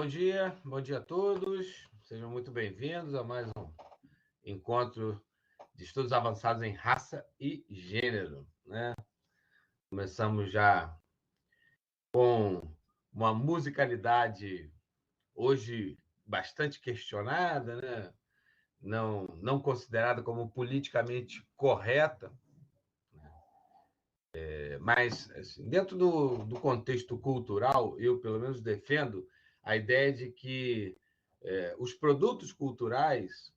Bom dia a todos. Sejam muito bem-vindos a mais um encontro de estudos avançados em raça e gênero, né? Começamos já com uma musicalidade hoje bastante questionada, né? Não considerada como politicamente correta, mas assim, dentro do contexto cultural, eu pelo menos defendo a ideia de que os produtos culturais,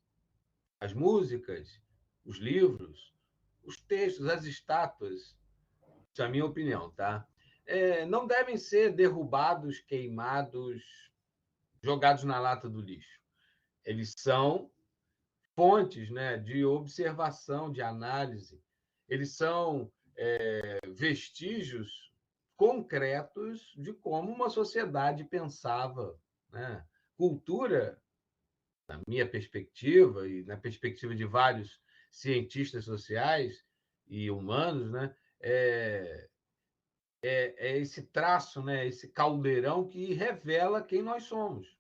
as músicas, os livros, os textos, as estátuas, isso é a minha opinião, tá? Não devem ser derrubados, queimados, jogados na lata do lixo. Eles são fontes, né, de observação, de análise. Eles são vestígios concretos de como uma sociedade pensava, né? Cultura, na minha perspectiva e na perspectiva de vários cientistas sociais e humanos, né? É esse traço, né? Esse caldeirão que revela quem nós somos.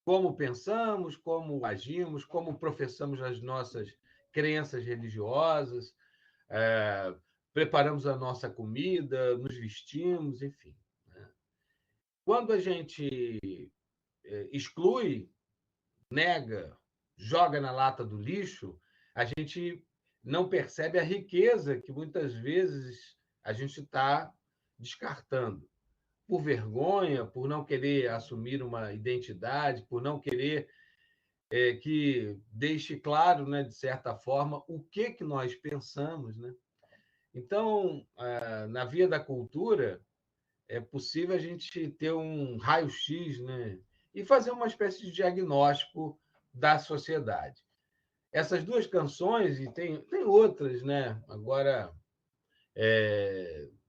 Como pensamos, como agimos, como professamos as nossas crenças religiosas, preparamos a nossa comida, nos vestimos, enfim. Né? Quando a gente exclui, nega, joga na lata do lixo, a gente não percebe a riqueza que muitas vezes a gente está descartando. Por vergonha, por não querer assumir uma identidade, por não querer que deixe claro, né, de certa forma, o que nós pensamos. Né? Então, na via da cultura, é possível a gente ter um raio-x, né, e fazer uma espécie de diagnóstico da sociedade. Essas duas canções, e tem outras, né? Agora,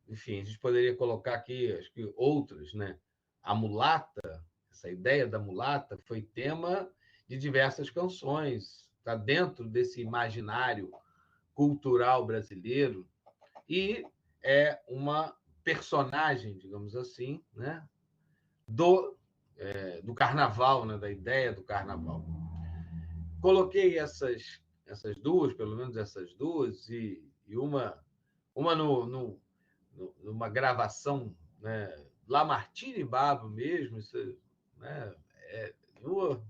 enfim, a gente poderia colocar aqui, acho que outras, né? A mulata, essa ideia da mulata foi tema de diversas canções, está dentro desse imaginário cultural brasileiro e é uma personagem, digamos assim, né? do carnaval, né? Da ideia do carnaval. Coloquei essas duas, pelo menos essas duas, e uma numa gravação, né, Lamartine Babo mesmo, isso, né,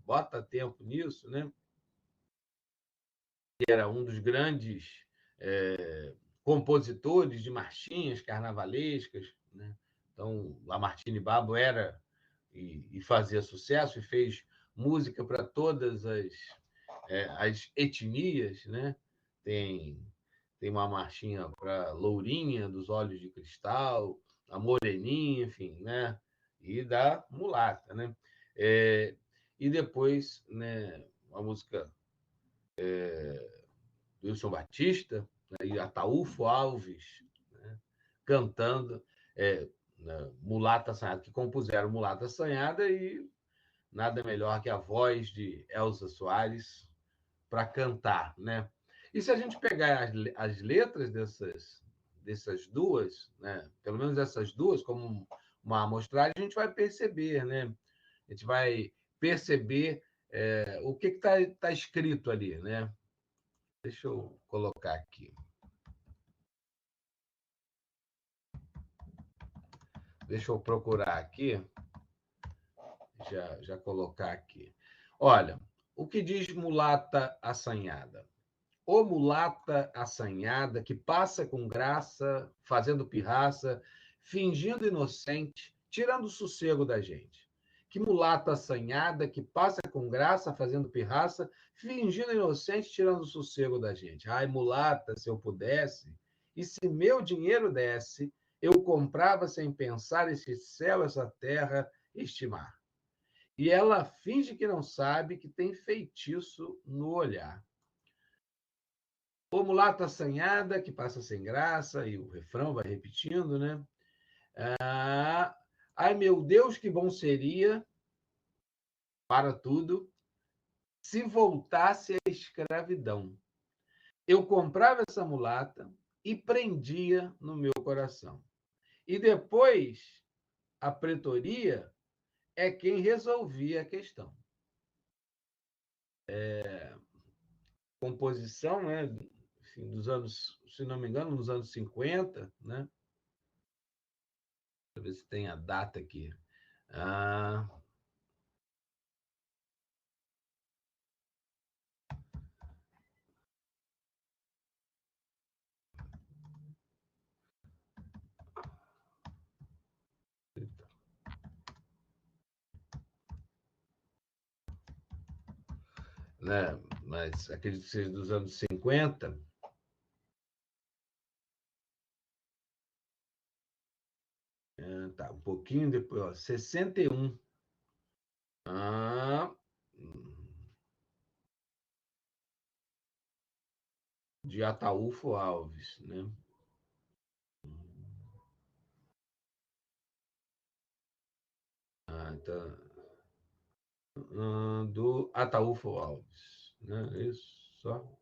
bota tempo nisso, né? Que era um dos grandes compositores de marchinhas carnavalescas, né? Então, Lamartine Babo era e fazia sucesso e fez música para todas as etnias, né? Tem uma marchinha para Lourinha dos Olhos de Cristal, a Moreninha, enfim, né? E da mulata, né? E depois, né, uma música do Wilson Batista, né, e Ataúfo Alves, né, cantando Mulata Assanhada, que compuseram Mulata Assanhada e nada melhor que a voz de Elza Soares para cantar, né? E se a gente pegar as letras dessas duas, né, pelo menos essas duas, como uma amostragem, a gente vai perceber, né? A gente vai perceber o que está escrito ali, né? Deixa eu colocar aqui. Deixa eu procurar aqui, já colocar aqui. Olha, o que diz mulata assanhada? Ô mulata assanhada que passa com graça, fazendo pirraça, fingindo inocente, tirando o sossego da gente. Que mulata assanhada que passa com graça, fazendo pirraça, fingindo inocente, tirando o sossego da gente. Ai, mulata, se eu pudesse, e se meu dinheiro desse, eu comprava sem pensar esse céu, essa terra, este mar. E ela finge que não sabe que tem feitiço no olhar. Ô mulata assanhada, que passa sem graça, e o refrão vai repetindo, né? Ai, meu Deus, que bom seria para tudo se voltasse a escravidão. Eu comprava essa mulata e prendia no meu coração. E depois, a pretoria, é quem resolvia a questão. Composição, né? Enfim, dos anos, se não me engano, nos anos 50, né? Deixa eu ver se tem a data aqui. Ah, né? Mas acredito que seja dos anos 50. Tá, um pouquinho depois, ó, 61. Ah, de Ataúfo Alves, né? Então, do Ataúfo Alves, né? Isso, só.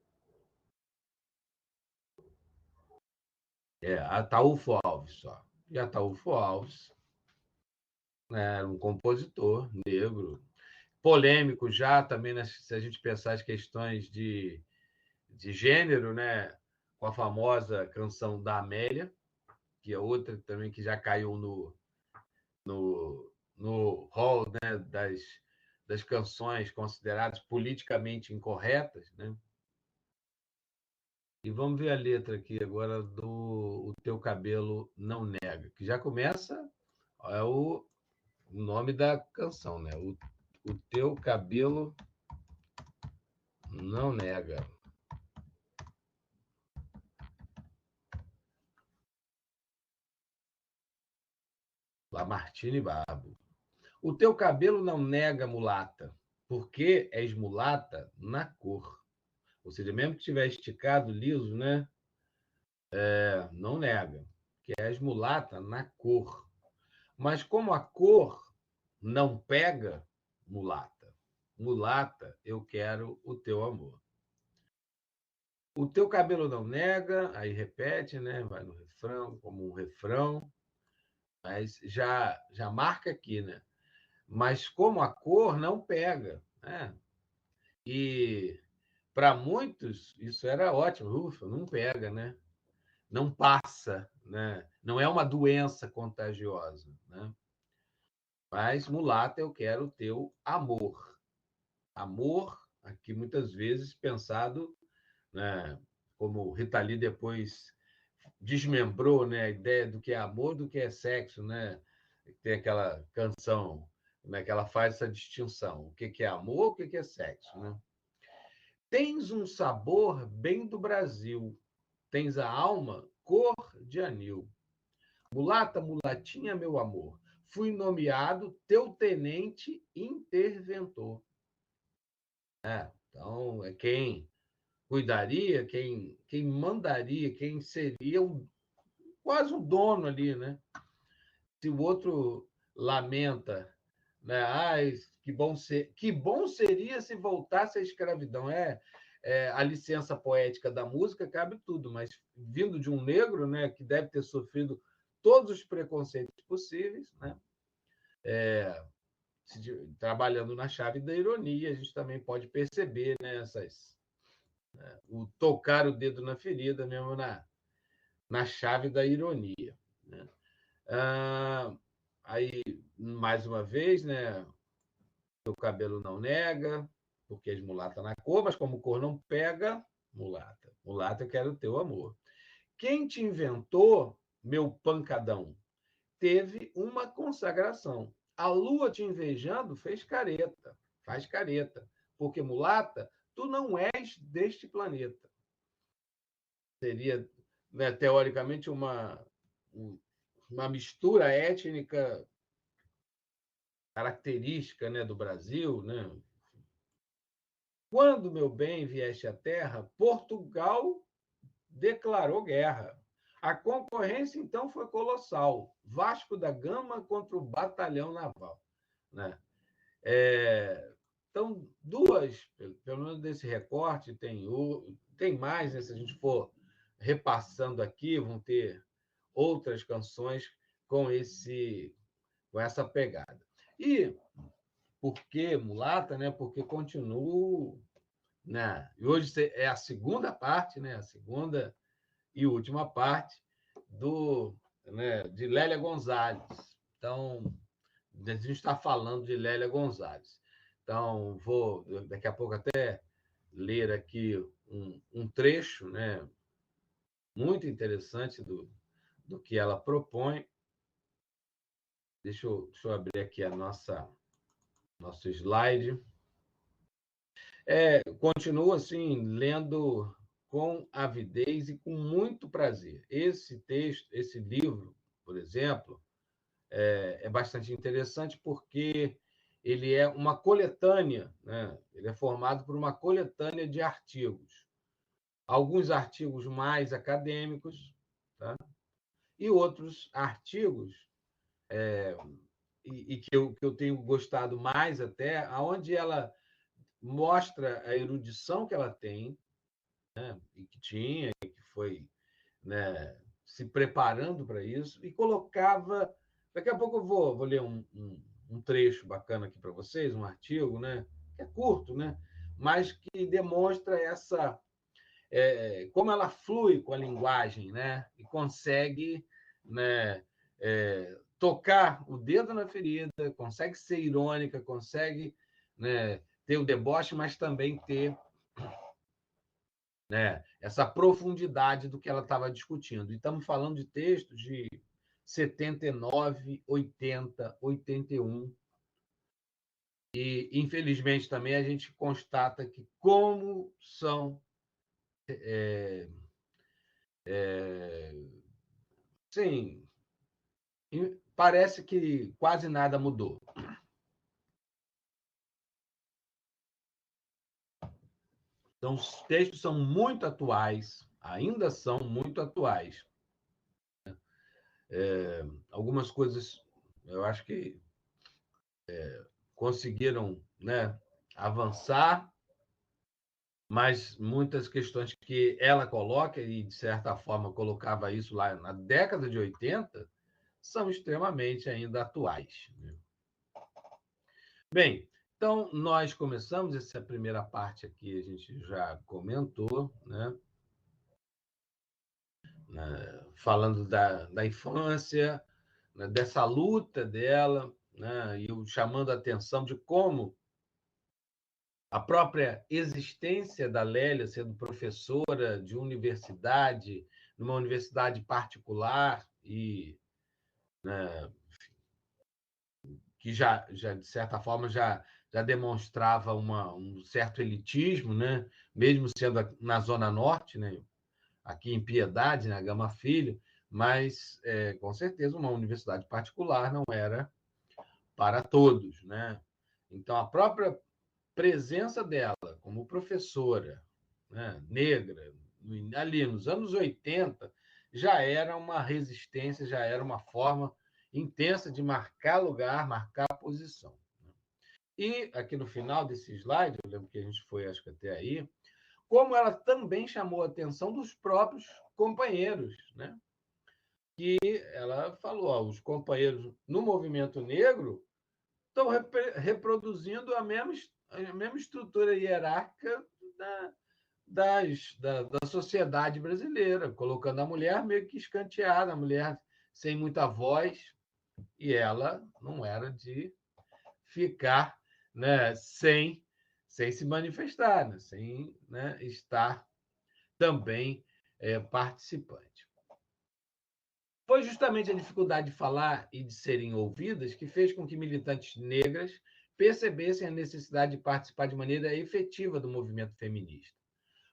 Ataúfo Alves, só. E Ataúfo Alves, né, era um compositor negro, polêmico já também, né, se a gente pensar as questões de gênero, né, com a famosa canção da Amélia, que é outra também que já caiu no hall, né, das canções consideradas politicamente incorretas, né? E vamos ver a letra aqui agora do O Teu Cabelo Não Nega, que já começa, é o nome da canção, né? O Teu Cabelo Não Nega. Lamartine Babo. O teu cabelo não nega mulata, porque és mulata na cor. Ou seja, mesmo que estiver esticado, liso, né? Não nega, que és mulata na cor. Mas como a cor não pega, mulata. Mulata, eu quero o teu amor. O teu cabelo não nega, aí repete, né? Vai no refrão, como um refrão, mas já marca aqui, né? Mas como a cor não pega, né? E para muitos isso era ótimo, ufa, não pega, né? Não passa, né? Não é uma doença contagiosa, né? Mas mulata, eu quero o teu amor. Amor, aqui muitas vezes pensado, né, como Rita Lee depois desmembrou, né, a ideia do que é amor, do que é sexo, né? Tem aquela canção, né, que ela faz essa distinção, o que é amor, o que é sexo, né? Tens um sabor bem do Brasil, tens a alma cor de anil. Mulata, mulatinha, meu amor, fui nomeado teu tenente interventor. Então, é quem cuidaria, quem mandaria, quem seria quase o dono ali, né? Se o outro lamenta, né? Ai, que bom seria se voltasse à escravidão. A licença poética da música cabe tudo, mas vindo de um negro, né, que deve ter sofrido todos os preconceitos possíveis, né? Trabalhando na chave da ironia, a gente também pode perceber, né, o tocar o dedo na ferida mesmo na chave da ironia, né? Aí, mais uma vez, né, o cabelo não nega, porque és mulata na cor, mas como cor não pega, mulata. Mulata, eu quero o teu amor. Quem te inventou, meu pancadão, teve uma consagração. A lua te invejando faz careta, porque mulata, tu não és deste planeta. Seria, né, teoricamente, uma mistura étnica característica, né, do Brasil, né? Quando, meu bem, vieste à terra, Portugal declarou guerra. A concorrência, então, foi colossal. Vasco da Gama contra o Batalhão Naval, né? Então, duas, pelo menos desse recorte, tem mais, né? Se a gente for repassando aqui, vão ter outras canções com essa pegada. E por que mulata? Né? Porque continuo... Né? E hoje é a segunda parte, né? A segunda e última parte de Lélia Gonzalez. Então, a gente está falando de Lélia Gonzalez. Então, vou daqui a pouco até ler aqui um trecho, né, muito interessante do que ela propõe. Deixa eu abrir aqui nosso slide. Continuo assim, lendo com avidez e com muito prazer. Esse livro, por exemplo, é bastante interessante porque ele é uma coletânea, né? Ele é formado por uma coletânea de artigos. Alguns artigos mais acadêmicos, tá? E outros artigos que eu tenho gostado mais até, onde ela mostra a erudição que ela tem, né? E que tinha, e que foi, né, se preparando para isso, e colocava... Daqui a pouco eu vou ler um trecho bacana aqui para vocês, um artigo, né, que é curto, né, mas que demonstra como ela flui com a linguagem, né, e consegue, né, tocar o dedo na ferida, consegue ser irônica, consegue, né, ter o deboche, mas também ter, né, essa profundidade do que ela estava discutindo. E estamos falando de textos de 79, 80, 81. E, infelizmente, também a gente constata que como são... sim, parece que quase nada mudou. Então, os textos são muito atuais, ainda são muito atuais. Algumas coisas eu acho que conseguiram, né, avançar, mas muitas questões que ela coloca, e de certa forma colocava isso lá na década de 80, são extremamente ainda atuais. Né? Bem, então nós começamos, essa primeira parte aqui a gente já comentou, né? Falando da infância, né? Dessa luta dela, né? E eu chamando a atenção de como a própria existência da Lélia, sendo professora de universidade, numa universidade particular, e, né, que já, de certa forma, já demonstrava um certo elitismo, né? Mesmo sendo na Zona Norte, né? Aqui em Piedade, na Gama Filho, mas, com certeza, uma universidade particular não era para todos. Né? Então, a própria presença dela como professora, né, negra, ali nos anos 80, já era uma resistência, já era uma forma intensa de marcar lugar, marcar posição. E aqui no final desse slide, eu lembro que a gente foi, acho que até aí, como ela também chamou a atenção dos próprios companheiros, né? Que ela falou, ó, os companheiros no movimento negro estão reproduzindo a mesma estrutura hierárquica da sociedade brasileira, colocando a mulher meio que escanteada, a mulher sem muita voz, e ela não era de ficar, né, sem se manifestar, né, sem, né, estar também participante. Foi justamente a dificuldade de falar e de serem ouvidas que fez com que militantes negras percebessem a necessidade de participar de maneira efetiva do movimento feminista.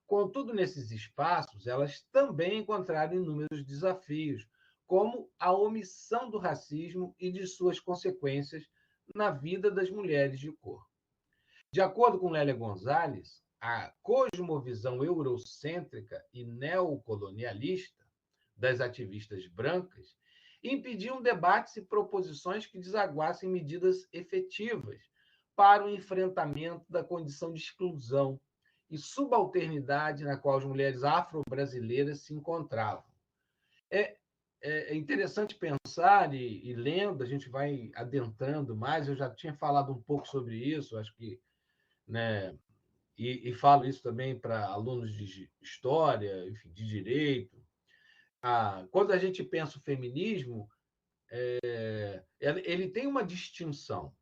Contudo, nesses espaços, elas também encontraram inúmeros desafios, como a omissão do racismo e de suas consequências na vida das mulheres de cor. De acordo com Lélia Gonzalez, a cosmovisão eurocêntrica e neocolonialista das ativistas brancas impediam debates e proposições que desaguassem medidas efetivas para o enfrentamento da condição de exclusão e subalternidade na qual as mulheres afro-brasileiras se encontravam. é interessante pensar, e lendo, a gente vai adentrando mais. Eu já tinha falado um pouco sobre isso, acho que, né, e falo isso também para alunos de história, enfim, de direito. Quando a gente pensa o feminismo, ele tem uma distinção.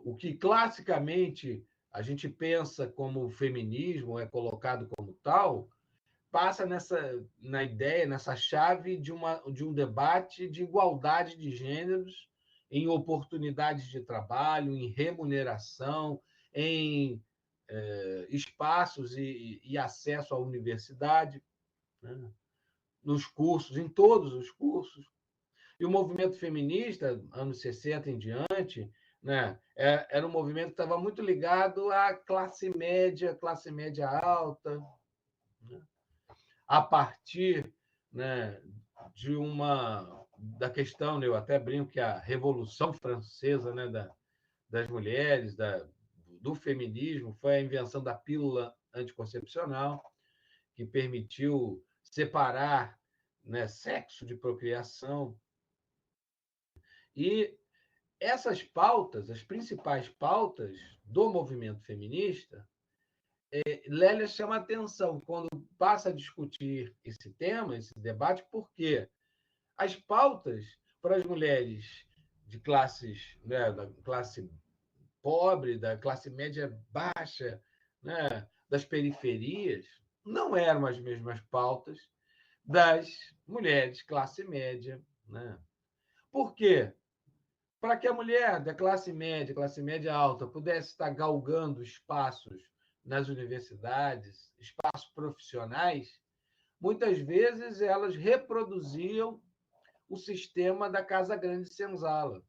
O que classicamente a gente pensa como feminismo, é colocado como tal, passa na ideia, nessa chave de um debate de igualdade de gêneros em oportunidades de trabalho, em remuneração, em espaços e acesso à universidade, né? Nos cursos, em todos os cursos. E o movimento feminista, anos 60 em diante, né, era um movimento que estava muito ligado à classe média alta, né, a partir, né, da questão, né, eu até brinco que a Revolução Francesa, né, das mulheres, do feminismo, foi a invenção da pílula anticoncepcional, que permitiu separar, né, sexo de procriação. E essas pautas, as principais pautas do movimento feminista, Lélia chama atenção quando passa a discutir esse tema, esse debate, porque as pautas para as mulheres de classes, né, da classe pobre, da classe média baixa, né, das periferias, não eram as mesmas pautas das mulheres classe média. Né? Por quê? Para que a mulher da classe média alta, pudesse estar galgando espaços nas universidades, espaços profissionais, muitas vezes elas reproduziam o sistema da Casa Grande Senzala,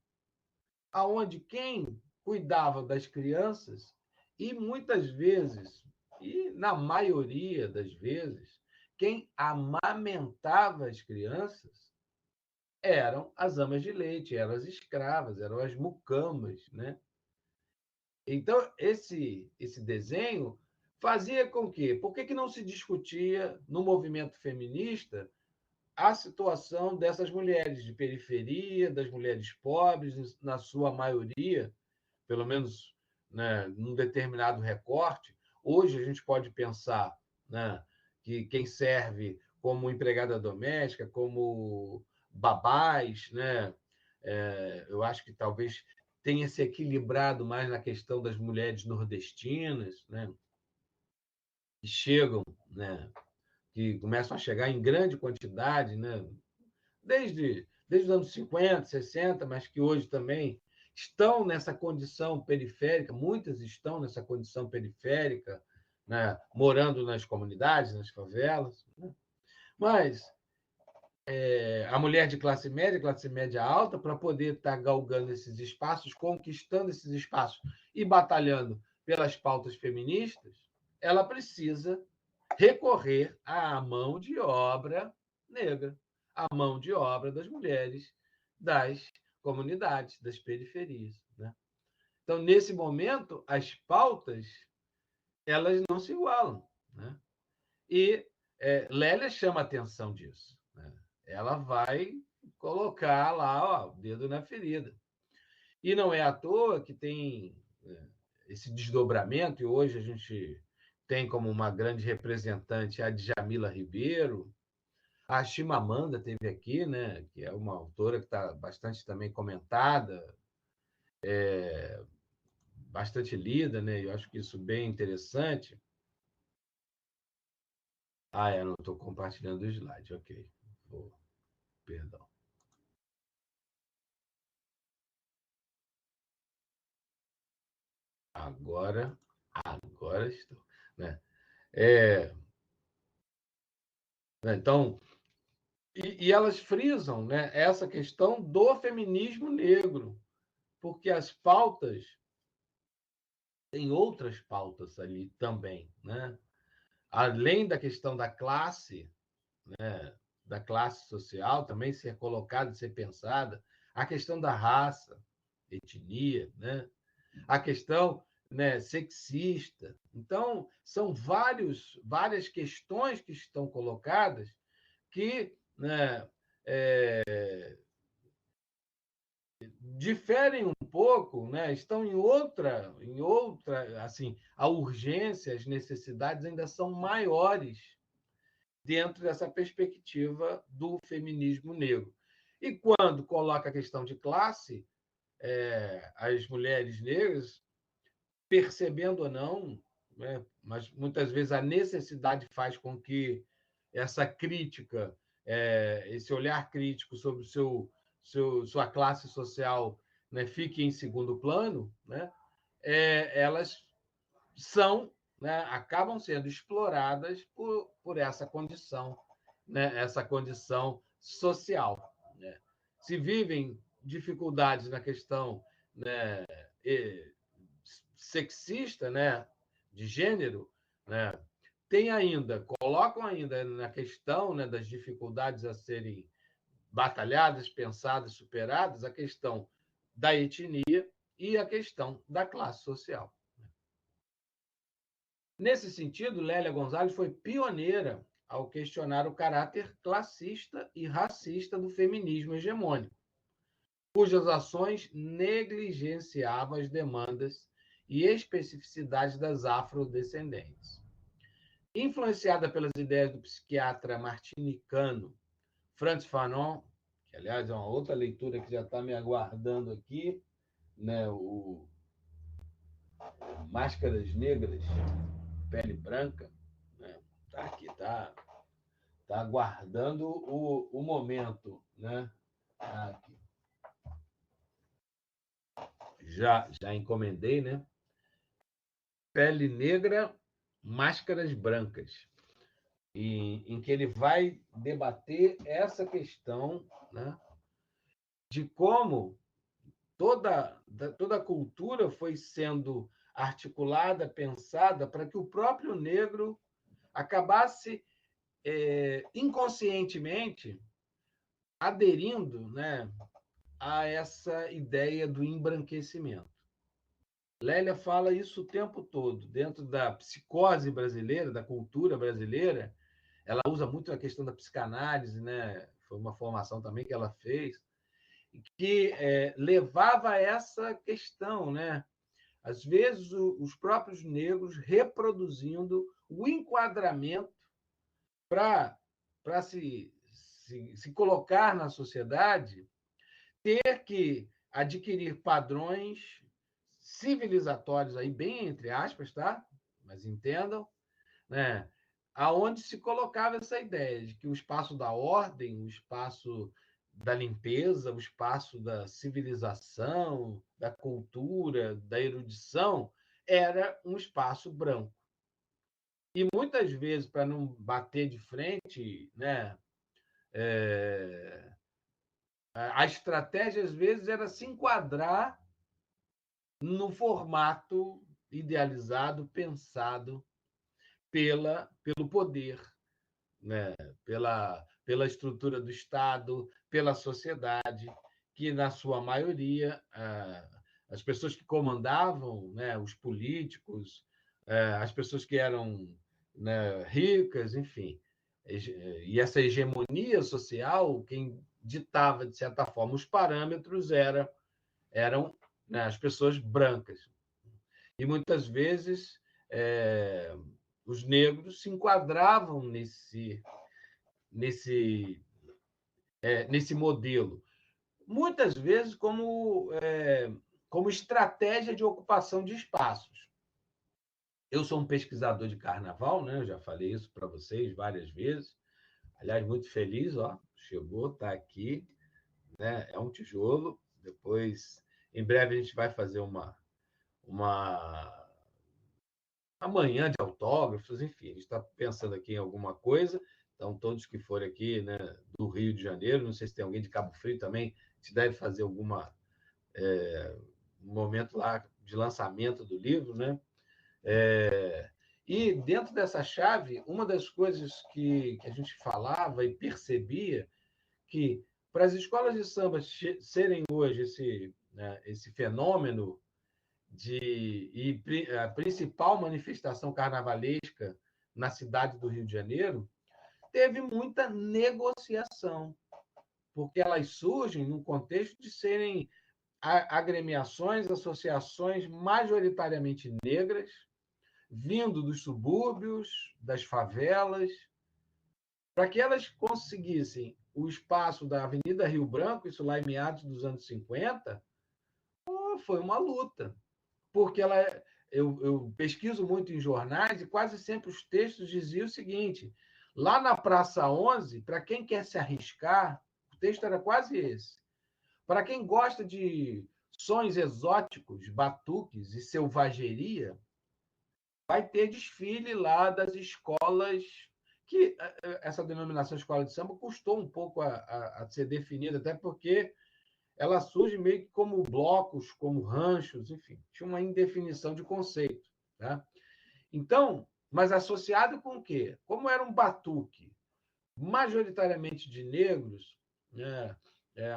aonde quem cuidava das crianças e muitas vezes, e na maioria das vezes, quem amamentava as crianças eram as amas de leite, eram as escravas, eram as mucamas, né? Então, esse desenho fazia com que... Por que não se discutia no movimento feminista a situação dessas mulheres de periferia, das mulheres pobres, na sua maioria, pelo menos, né, num determinado recorte? Hoje a gente pode pensar, né, que quem serve como empregada doméstica, como babás, né, eu acho que talvez tenha se equilibrado mais na questão das mulheres nordestinas, né, que chegam, né, que começam a chegar em grande quantidade, né, desde os anos 50, 60, mas que hoje também estão nessa condição periférica, muitas estão nessa condição periférica, né, morando nas comunidades, nas favelas. Né? Mas a mulher de classe média alta, para poder estar galgando esses espaços, conquistando esses espaços e batalhando pelas pautas feministas, ela precisa recorrer à mão de obra negra, à mão de obra das mulheres das comunidades, das periferias. Né? Então, nesse momento, as pautas elas não se igualam. Né? E Lélia chama atenção disso. Né? Ela vai colocar lá o dedo na ferida. E não é à toa que tem esse desdobramento, e hoje a gente tem como uma grande representante a Djamila Ribeiro, a Chimamanda teve aqui, né, que é uma autora que está bastante também comentada, bastante lida, né, eu acho que isso bem interessante. Não estou compartilhando o slide, ok. Perdão. Agora estou. Né? Então, e elas frisam, né, essa questão do feminismo negro, porque as pautas, tem outras pautas ali também, né? Além da questão né, da classe social, também ser colocada, ser pensada, a questão da raça, etnia, né? A questão, né, sexista. Então, são várias questões que estão colocadas que né, diferem um pouco, né, estão em outra, assim, a urgência, as necessidades ainda são maiores dentro dessa perspectiva do feminismo negro. E quando coloca a questão de classe, as mulheres negras, percebendo ou não, né, mas muitas vezes a necessidade faz com que essa crítica, esse olhar crítico sobre sua classe social, né, fique em segundo plano, né, elas são, né, acabam sendo exploradas por essa condição, né, essa condição social. Né? Se vivem dificuldades na questão, né, sexista, né, de gênero, né, colocam ainda na questão, né, das dificuldades a serem batalhadas, pensadas, superadas, a questão da etnia e a questão da classe social. Nesse sentido, Lélia Gonzalez foi pioneira ao questionar o caráter classista e racista do feminismo hegemônico, cujas ações negligenciavam as demandas e especificidades das afrodescendentes. Influenciada pelas ideias do psiquiatra martinicano Frantz Fanon, que, aliás, é uma outra leitura que já está me aguardando aqui, né? O Máscaras Negras, Pele Branca, né? Tá aqui, tá aguardando o momento, né? Aqui. Já encomendei, né? Pele Negra, Máscaras Brancas, em que ele vai debater essa questão, né, de como toda a cultura foi sendo articulada, pensada para que o próprio negro acabasse inconscientemente aderindo, né, a essa ideia do embranquecimento. Lélia fala isso o tempo todo, dentro da psicose brasileira, da cultura brasileira. Ela usa muito a questão da psicanálise, né? Foi uma formação também que ela fez, que levava a essa questão, né? Às vezes, os próprios negros reproduzindo o enquadramento para se colocar na sociedade, ter que adquirir padrões civilizatórios, aí bem entre aspas, tá? Mas entendam, né? Aonde se colocava essa ideia de que o espaço da ordem, o espaço da limpeza, o espaço da civilização, da cultura, da erudição, era um espaço branco. E muitas vezes, para não bater de frente, né, a estratégia, às vezes, era se enquadrar no formato idealizado, pensado pelo poder, né? pela estrutura do Estado, pela sociedade, que, na sua maioria, as pessoas que comandavam, né, os políticos, as pessoas que eram, né, ricas, enfim, e essa hegemonia social, quem ditava, de certa forma, os parâmetros eram, né, as pessoas brancas. E muitas vezes os negros se enquadravam nesse, nesse modelo, muitas vezes como estratégia de ocupação de espaços. Eu sou um pesquisador de carnaval, né? Eu já falei isso para vocês várias vezes. Aliás, muito feliz, ó, chegou, está aqui, né? É um tijolo. Depois, em breve, a gente vai fazer uma manhã de autógrafos, enfim, a gente está pensando aqui em alguma coisa. Então, todos que forem aqui, né, do Rio de Janeiro, não sei se tem alguém de Cabo Frio também, se deve fazer um momento lá de lançamento do livro, né? E dentro dessa chave, uma das coisas que a gente falava e percebia que para as escolas de samba serem hoje esse fenômeno a principal manifestação carnavalesca na cidade do Rio de Janeiro, teve muita negociação, porque elas surgem no contexto de serem agremiações, associações majoritariamente negras, vindo dos subúrbios, das favelas, para que elas conseguissem o espaço da Avenida Rio Branco, isso lá em meados dos anos 50, foi uma luta, porque eu pesquiso muito em jornais e quase sempre os textos diziam o seguinte: lá na Praça 11, para quem quer se arriscar, o texto era quase esse. Para quem gosta de sons exóticos, batuques e selvageria, vai ter desfile lá das escolas, que essa denominação escola de samba custou um pouco a ser definida, até porque ela surge meio que como blocos, como ranchos, enfim, tinha uma indefinição de conceito. Tá? Então, mas associado com o quê? Como era um batuque majoritariamente de negros, né,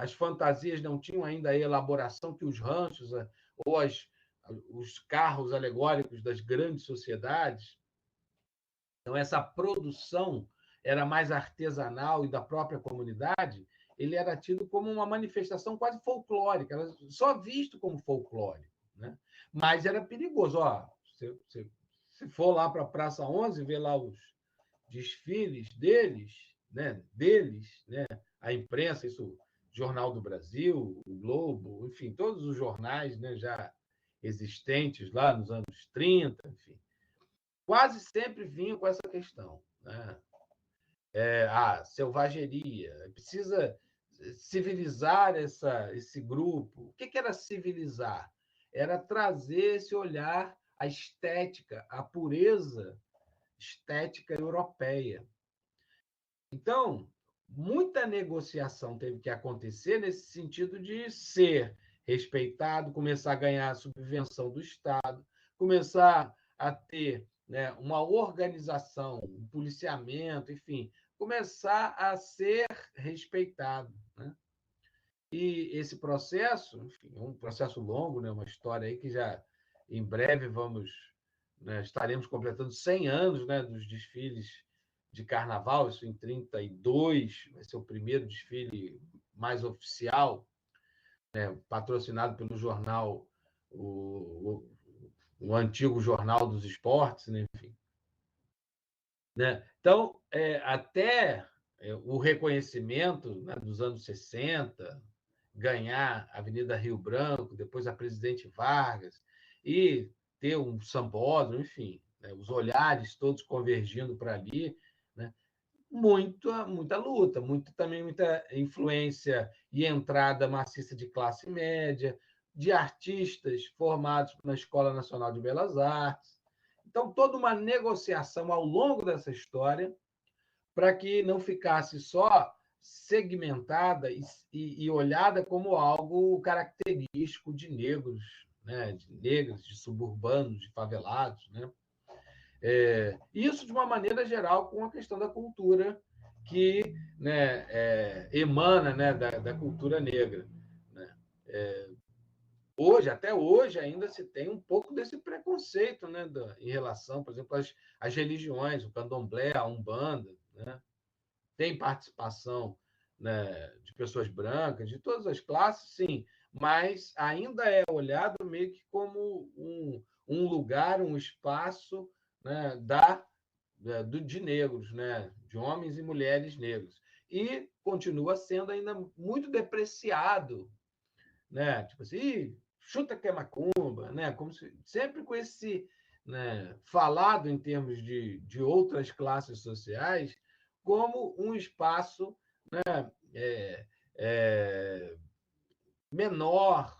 as fantasias não tinham ainda a elaboração que os ranchos ou os carros alegóricos das grandes sociedades. Então, essa produção era mais artesanal e da própria comunidade, ele era tido como uma manifestação quase folclórica, era só visto como folclórico. Né? Mas era perigoso. Ó, se for lá para a Praça 11, ver lá os desfiles deles, né? A imprensa, isso, Jornal do Brasil, o Globo, enfim, todos os jornais, né, já existentes lá nos anos 30, enfim, quase sempre vinham com essa questão. Né? A selvageria, precisa civilizar esse grupo. O que era civilizar? Era trazer esse olhar, a estética, a pureza estética europeia. Então, muita negociação teve que acontecer nesse sentido de ser respeitado, começar a ganhar a subvenção do Estado, começar a ter, né, uma organização, um policiamento, enfim, começar a ser respeitado. Né? E esse processo, enfim, é um processo longo, né, uma história aí que já em breve estaremos completando 100 anos, né, dos desfiles de carnaval, isso em 32, vai ser o primeiro desfile mais oficial, né, patrocinado pelo jornal, o antigo Jornal dos Esportes, né, enfim. Né? Então, até o reconhecimento, né, dos anos 60, ganhar a Avenida Rio Branco, depois a Presidente Vargas, e ter um sambódromo, enfim, né, os olhares todos convergindo para ali, né, muita luta, também muita influência e entrada maciça de classe média, de artistas formados na Escola Nacional de Belas Artes. Então, toda uma negociação ao longo dessa história para que não ficasse só segmentada e olhada como algo característico de negros, né? De negros, de suburbanos, de favelados. Né? Isso de uma maneira geral com a questão da cultura que, né, emana, né, da cultura negra. Né? Hoje, até hoje, ainda se tem um pouco desse preconceito, né, em relação, por exemplo, às religiões, o candomblé, a umbanda. Né? Tem participação, né, de pessoas brancas, de todas as classes, sim, mas ainda é olhado meio que como um lugar, um espaço, né, de negros, né, de homens e mulheres negros. E continua sendo ainda muito depreciado, né? Tipo assim, chuta que é macumba, né? Como se, sempre com esse, né, falado em termos de outras classes sociais como um espaço, né, menor,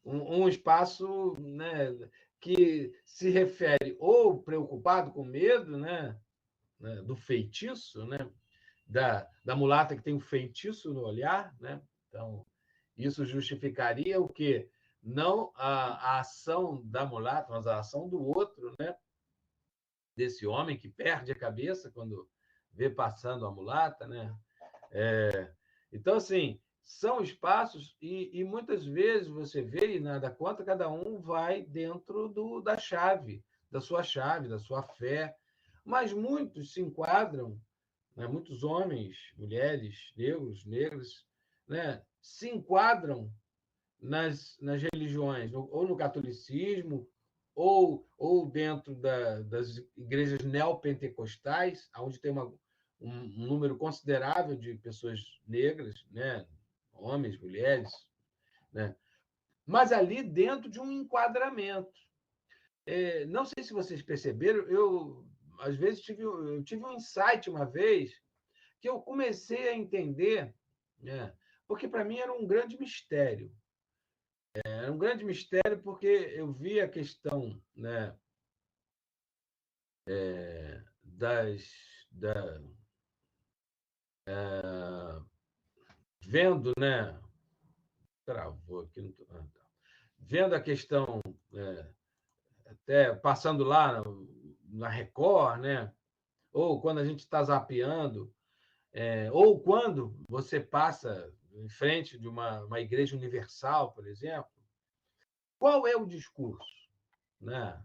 um espaço, né, que se refere ou preocupado com medo, né, do feitiço, né, da mulata que tem um feitiço no olhar, né? Então, isso justificaria o quê? Não a ação da mulata, mas a ação do outro, né? Desse homem que perde a cabeça quando vê passando a mulata, né? Então, assim, são espaços e muitas vezes você vê e nada contra, cada um vai dentro da chave, da sua fé, mas muitos se enquadram, né, muitos homens, mulheres, negros, negras, né, se enquadram nas religiões, ou no catolicismo, ou dentro das igrejas neopentecostais, onde tem um número considerável de pessoas negras, né, homens, mulheres, né, mas ali dentro de um enquadramento. Não sei se vocês perceberam, às vezes eu tive um insight uma vez que eu comecei a entender, né, porque para mim era um grande mistério. Era um grande mistério porque eu vi a questão, né, das, da, vendo, né, travou aqui, não tô, tá. Vendo a questão, até passando lá na Record, né, ou quando a gente está zapeando, ou quando você passa em frente de uma igreja universal, por exemplo, qual é o discurso, né?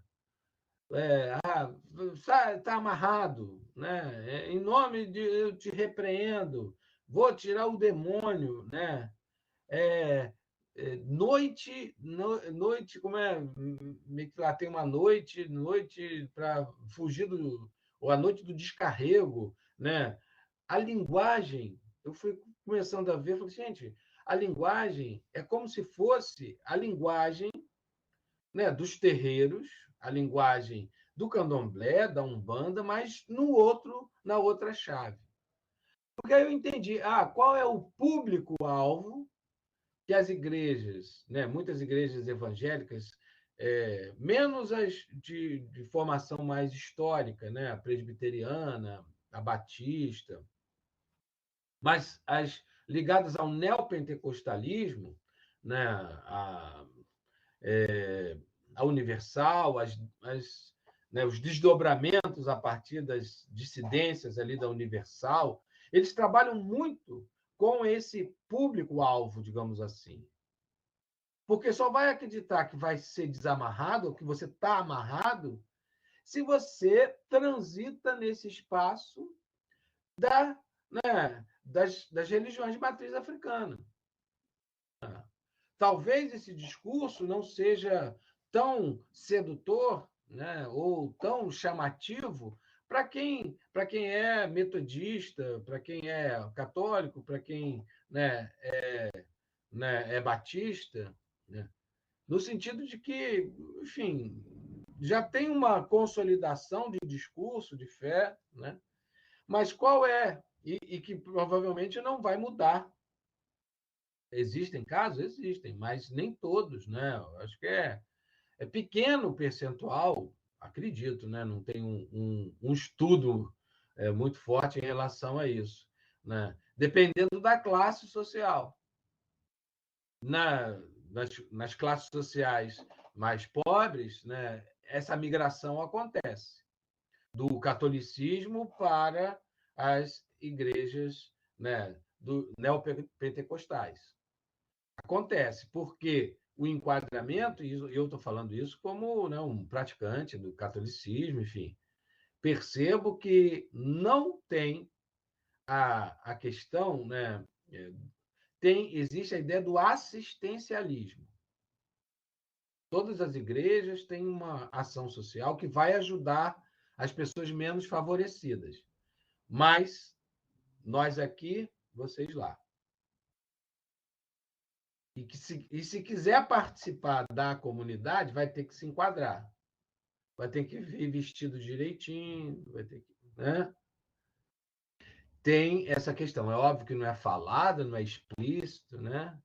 Tá amarrado, né? Em nome de eu te repreendo, vou tirar o demônio, né? Noite, como é? Lá tem uma noite para fugir ou a noite do descarrego, né? A linguagem, eu fui começando a ver, falei, gente, a linguagem é como se fosse a linguagem, né, dos terreiros, a linguagem do candomblé, da Umbanda, mas na outra chave. Porque aí eu entendi, qual é o público-alvo que as igrejas, né, muitas igrejas evangélicas, menos as de formação mais histórica, né, a presbiteriana, a batista, mas as ligadas ao neopentecostalismo, né, a, a Universal, né, os desdobramentos a partir das dissidências ali da Universal, eles trabalham muito com esse público-alvo, digamos assim. Porque só vai acreditar que vai ser desamarrado, ou que você está amarrado, se você transita nesse espaço das religiões de matriz africana. Talvez esse discurso não seja tão sedutor, né, ou tão chamativo para quem é metodista, para quem é católico, para quem, né, é batista, né, no sentido de que, enfim, já tem uma consolidação de discurso, de fé, né, mas qual é? E que provavelmente não vai mudar. Existem casos? Existem, mas nem todos, né? Eu acho que é pequeno o percentual, acredito, né? Não tem um estudo muito forte em relação a isso, né? Dependendo da classe social. Nas classes sociais mais pobres, né, essa migração acontece do catolicismo para as igrejas, né, neopentecostais. Acontece, porque o enquadramento, e eu estou falando isso como, né, um praticante do catolicismo, enfim, percebo que não tem a questão, né, existe a ideia do assistencialismo. Todas as igrejas têm uma ação social que vai ajudar as pessoas menos favorecidas. Mas nós aqui, vocês lá. E se quiser participar da comunidade, vai ter que se enquadrar. Vai ter que vir vestido direitinho, vai ter que, né? Tem essa questão. É óbvio que não é falada, não é explícito, né?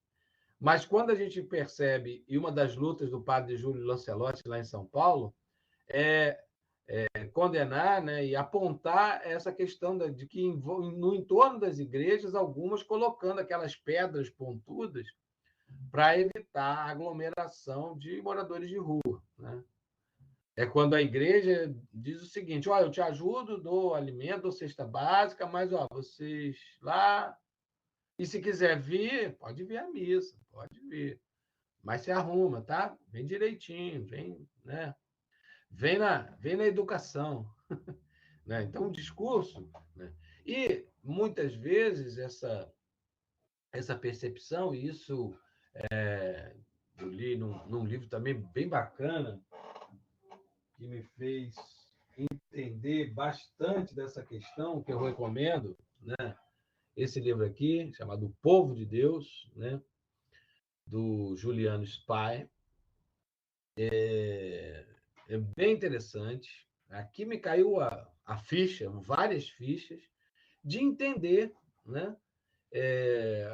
Mas quando a gente percebe, e uma das lutas do padre Júlio Lancelotti lá em São Paulo, é condenar, né, e apontar essa questão de que no entorno das igrejas, algumas colocando aquelas pedras pontudas para evitar a aglomeração de moradores de rua, né? É quando a igreja diz o seguinte: olha, eu te ajudo, dou alimento, dou cesta básica, mas vocês lá. E se quiser vir, pode vir à missa, pode vir. Mas se arruma, tá? Vem direitinho, vem, né? Vem na educação. né? Então, o discurso, né? E, muitas vezes, essa percepção, e isso eu li num livro também bem bacana, que me fez entender bastante dessa questão, que eu recomendo, né? Esse livro aqui, chamado O Povo de Deus, né? Do Juliano Spy. É bem interessante. Aqui me caiu a ficha, várias fichas, de entender, né?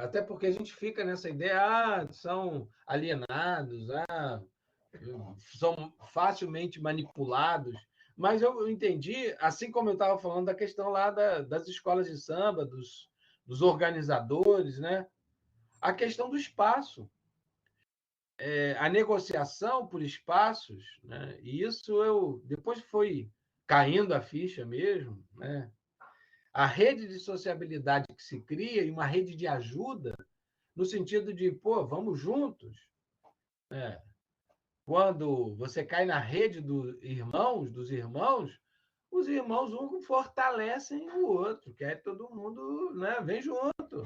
Até porque a gente fica nessa ideia, são alienados, são facilmente manipulados. Mas eu entendi, assim como eu estava falando da questão lá das escolas de samba, dos organizadores, né? A questão do espaço, a negociação por espaços, né? E isso eu depois foi caindo a ficha mesmo, né? A rede de sociabilidade que se cria e uma rede de ajuda no sentido de, pô, vamos juntos, né? Quando você cai na rede dos irmãos, os irmãos um fortalecem o outro, quer todo mundo, né, vem junto.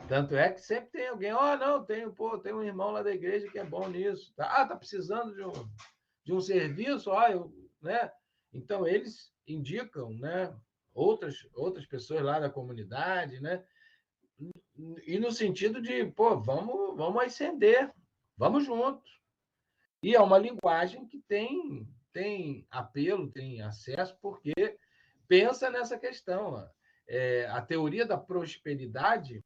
Tanto é que sempre tem alguém, não, tem um irmão lá da igreja que é bom nisso. Tá precisando de um serviço, né? Então eles indicam, né, outras pessoas lá da comunidade, né? E no sentido de, pô, vamos ascender, vamos juntos. E é uma linguagem que tem apelo, tem acesso, porque pensa nessa questão. A teoria da prosperidade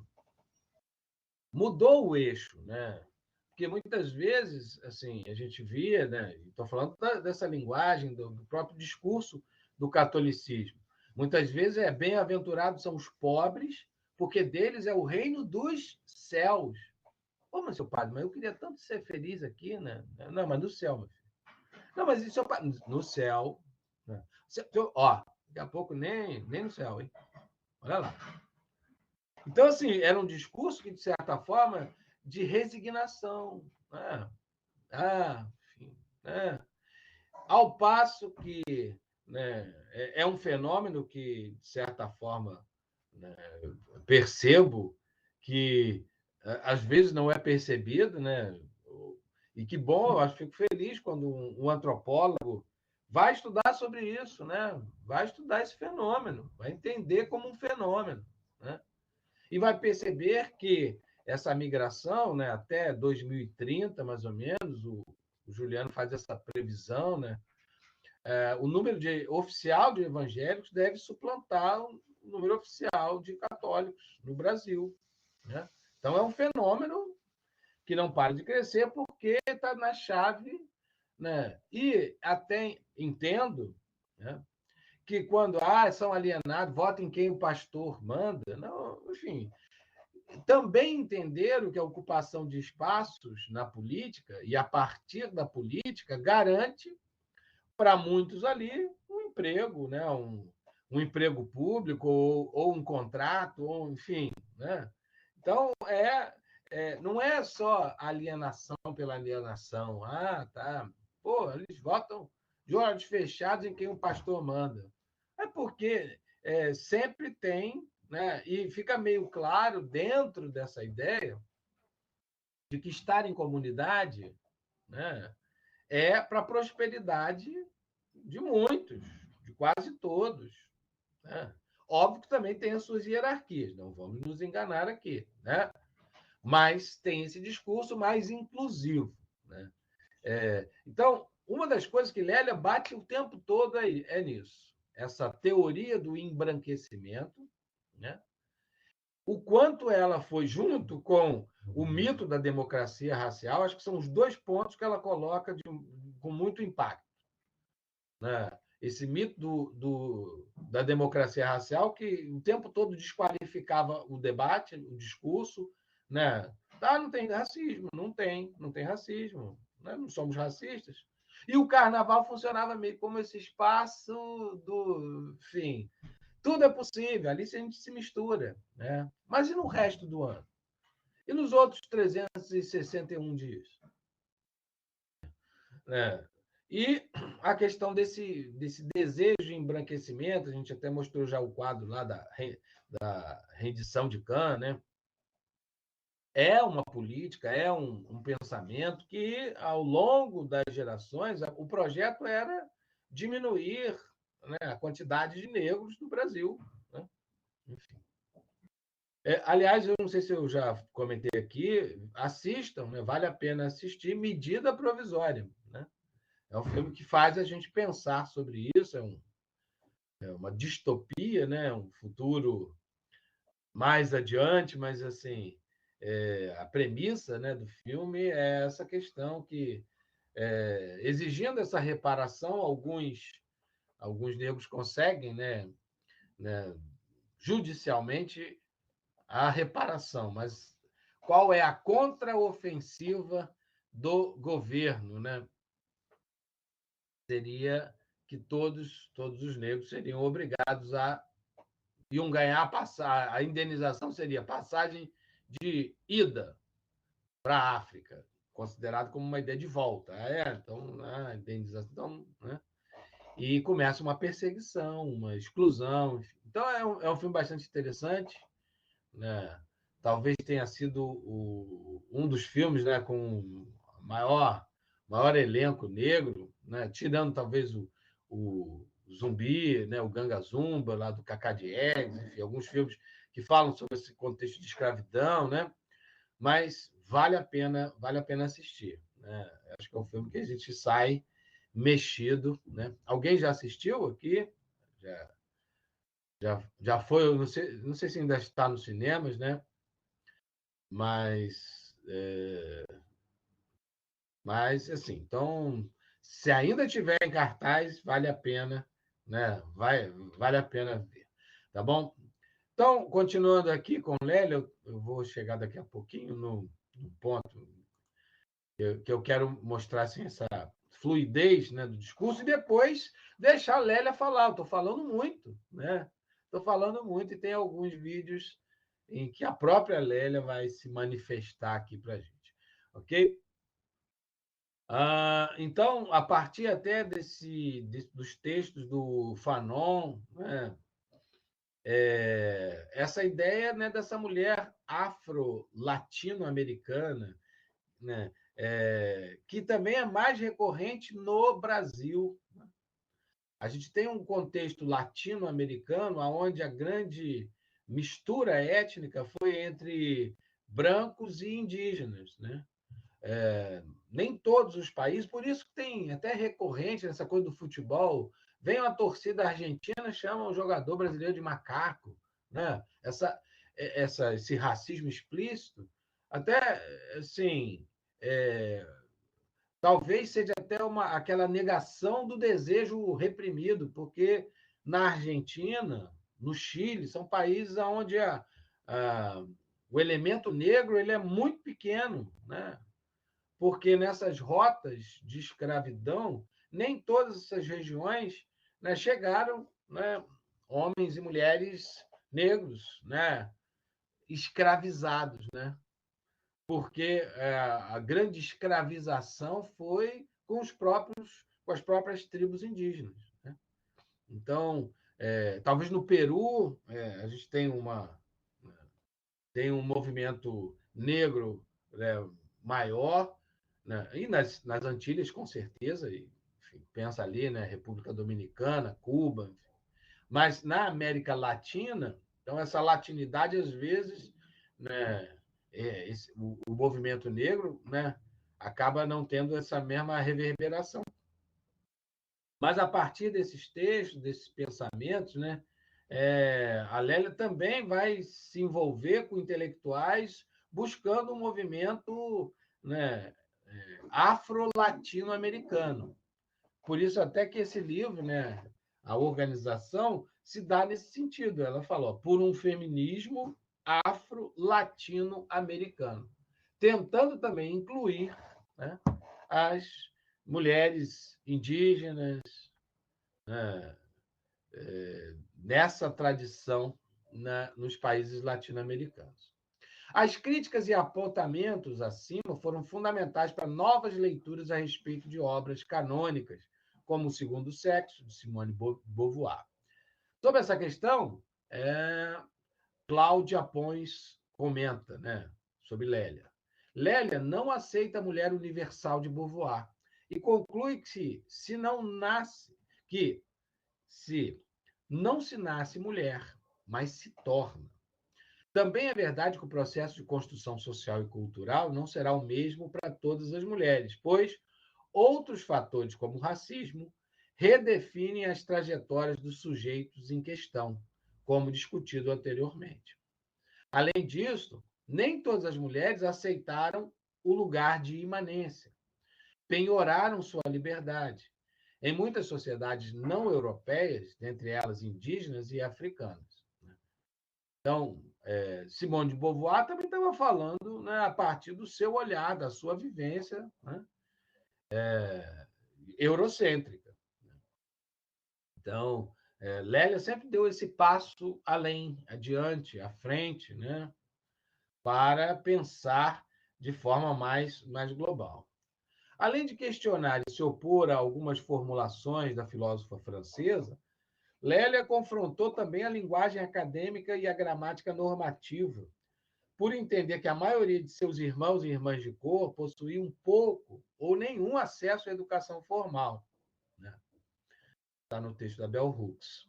mudou o eixo, né? Porque muitas vezes, assim, a gente via, né? Estou falando dessa linguagem, do próprio discurso do catolicismo. Muitas vezes bem-aventurados são os pobres, porque deles é o reino dos céus. Pô, mas seu padre, mas eu queria tanto ser feliz aqui, né? Não, mas no céu, meu filho. Não, mas isso no céu. Né? Daqui a pouco nem no céu, hein? Olha lá. Então, assim, era um discurso que, de certa forma, de resignação. Né? Enfim. Né? Ao passo que, né, é um fenômeno que, de certa forma, né, percebo que às vezes não é percebido, né? E que bom, eu acho, fico feliz quando um antropólogo vai estudar sobre isso, né? Vai estudar esse fenômeno, vai entender como um fenômeno, né? E vai perceber que essa migração, né, até 2030, mais ou menos, o Juliano faz essa previsão, né? O número oficial de evangélicos deve suplantar o número oficial de católicos no Brasil, né? Então, é um fenômeno que não para de crescer porque está na chave, né? E até entendo, né, que quando são alienados, votem quem o pastor manda, não, enfim, também entenderam que a ocupação de espaços na política e a partir da política garante para muitos ali um emprego, né? um emprego público ou um contrato, ou enfim, né? Então não é só alienação pela alienação. Tá. Pô, eles votam de olhos fechados em quem o pastor manda. É porque sempre tem, né? E fica meio claro dentro dessa ideia de que estar em comunidade, né, é para a prosperidade de muitos, de quase todos. Né? Óbvio que também tem as suas hierarquias, não vamos nos enganar aqui, né? Mas tem esse discurso mais inclusivo. Né? Então, uma das coisas que Lélia bate o tempo todo é nisso, essa teoria do embranquecimento, né? O quanto ela foi junto com o mito da democracia racial, acho que são os dois pontos que ela coloca com muito impacto. Né? Esse mito da democracia racial que o tempo todo desqualificava o debate, o discurso, né? Não tem racismo, não tem racismo, né? Não somos racistas. E o carnaval funcionava meio como esse espaço enfim, tudo é possível, ali a gente se mistura, né? Mas e no resto do ano? E nos outros 361 dias? E a questão desse desejo de embranquecimento, a gente até mostrou já o quadro lá da rendição de Cannes, né? É uma política, é um pensamento que, ao longo das gerações, o projeto era diminuir, né, a quantidade de negros no Brasil. Né? Enfim. Aliás, eu não sei se eu já comentei aqui, assistam, né? Vale a pena assistir Medida Provisória. Né? É um filme que faz a gente pensar sobre isso, é uma distopia, né? Um futuro mais adiante, mas assim, a premissa, né, do filme é essa questão que, exigindo essa reparação, alguns negros conseguem, né, judicialmente a reparação, mas qual é a contraofensiva do governo, né? Seria que todos os negros seriam obrigados iam ganhar a indenização seria passagem de ida para a África, considerado como uma ideia de volta. Então, a indenização, né? E começa uma perseguição, uma exclusão. Enfim. Então, é um filme bastante interessante. Né? Talvez tenha sido um dos filmes, né, com maior elenco negro, né? Tirando talvez o Zumbi, né, o Ganga Zumba, lá do Cacá Diegues, enfim, alguns filmes que falam sobre esse contexto de escravidão, né? Mas vale a pena assistir. Né? Acho que é um filme que a gente sai mexido. Né? Alguém já assistiu aqui? Já foi, eu não sei se ainda está nos cinemas, né? Mas, assim, então, se ainda tiver em cartaz, vale a pena, né? Vale a pena ver, tá bom? Então, continuando aqui com Lélia, eu vou chegar daqui a pouquinho no ponto que eu quero mostrar assim, essa fluidez, né, do discurso e depois deixar a Lélia falar. Eu estou falando muito, né? Estou falando muito e tem alguns vídeos em que a própria Lélia vai se manifestar aqui para a gente, ok? Então, a partir até dos textos do Fanon, né, essa ideia, né, dessa mulher afro-latino-americana, né, que também é mais recorrente no Brasil. A gente tem um contexto latino-americano onde a grande mistura étnica foi entre brancos e indígenas. Né? Nem todos os países, por isso que tem até recorrente nessa coisa do futebol. Vem uma torcida argentina, chama o jogador brasileiro de macaco. Né? Esse racismo explícito, até assim, talvez seja até aquela negação do desejo reprimido, porque na Argentina, no Chile, são países onde o elemento negro ele é muito pequeno, né? Porque nessas rotas de escravidão, nem todas essas regiões, né, chegaram, né, homens e mulheres negros, né, escravizados, né? Porque a grande escravização foi com as próprias tribos indígenas. Né? Então, talvez no Peru a gente tem um movimento negro, né, maior, né? E nas Antilhas, com certeza, e, enfim, pensa ali, né, República Dominicana, Cuba, enfim. Mas na América Latina, então essa latinidade, às vezes, né, o movimento negro, né, acaba não tendo essa mesma reverberação. Mas a partir desses textos, desses pensamentos, né, a Lélia também vai se envolver com intelectuais buscando um movimento, né, afro-latino-americano. Por isso, até que esse livro, né, a organização, se dá nesse sentido. Ela falou, por um feminismo afro-latino-americano, tentando também incluir, né, as mulheres indígenas, né, nessa tradição nos países latino-americanos. As críticas e apontamentos acima foram fundamentais para novas leituras a respeito de obras canônicas, como O Segundo Sexo, de Simone de Beauvoir. Sobre essa questão, Cláudia Pons comenta, né, sobre Lélia. Lélia não aceita a mulher universal de Beauvoir e conclui que se não se nasce mulher, mas se torna. Também é verdade que o processo de construção social e cultural não será o mesmo para todas as mulheres, pois outros fatores, como o racismo, redefinem as trajetórias dos sujeitos em questão, como discutido anteriormente. Além disso, nem todas as mulheres aceitaram o lugar de imanência, penhoraram sua liberdade. Em muitas sociedades não europeias, dentre elas indígenas e africanas. Então, Simone de Beauvoir também estava falando, né, a partir do seu olhar, da sua vivência, né, eurocêntrica. Então, Lélia sempre deu esse passo além, adiante, à frente, né, para pensar de forma mais global. Além de questionar e se opor a algumas formulações da filósofa francesa, Lélia confrontou também a linguagem acadêmica e a gramática normativa, por entender que a maioria de seus irmãos e irmãs de cor possuíam pouco ou nenhum acesso à educação formal. Né? Está no texto da Bell Hooks.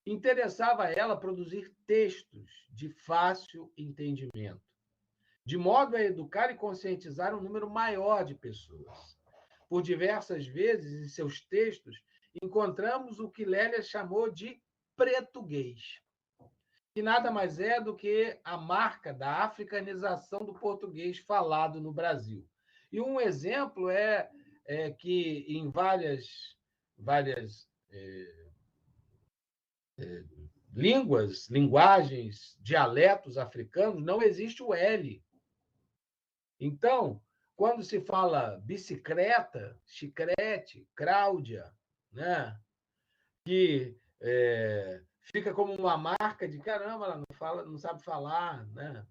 Interessava a ela produzir textos de fácil entendimento, de modo a educar e conscientizar um número maior de pessoas. Por diversas vezes, em seus textos, encontramos o que Lélia chamou de pretuguês, que nada mais é do que a marca da africanização do português falado no Brasil. E um exemplo é que em várias linguagens, dialetos africanos, não existe o L. Então, quando se fala bicicleta, chicrete, Cláudia, né, que fica como uma marca de caramba, ela não fala, não sabe falar, né?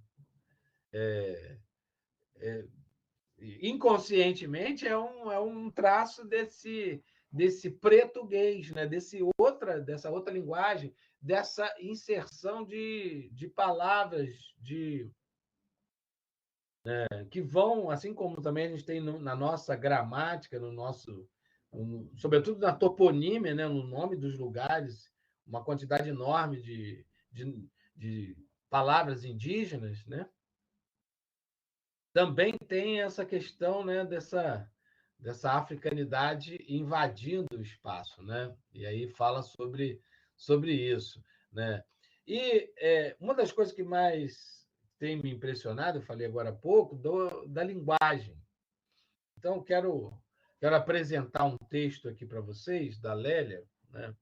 Inconscientemente é um traço desse português, né? Dessa outra linguagem, dessa inserção de palavras que vão, assim como também a gente tem na nossa gramática, sobretudo na toponímia, né? No nome dos lugares, uma quantidade enorme de palavras indígenas, né? Também tem essa questão, né, dessa africanidade invadindo o espaço, né? E aí fala sobre isso, né? E uma das coisas que mais tem me impressionado, eu falei agora há pouco, da linguagem. Então, quero apresentar um texto aqui para vocês, da Lélia, né?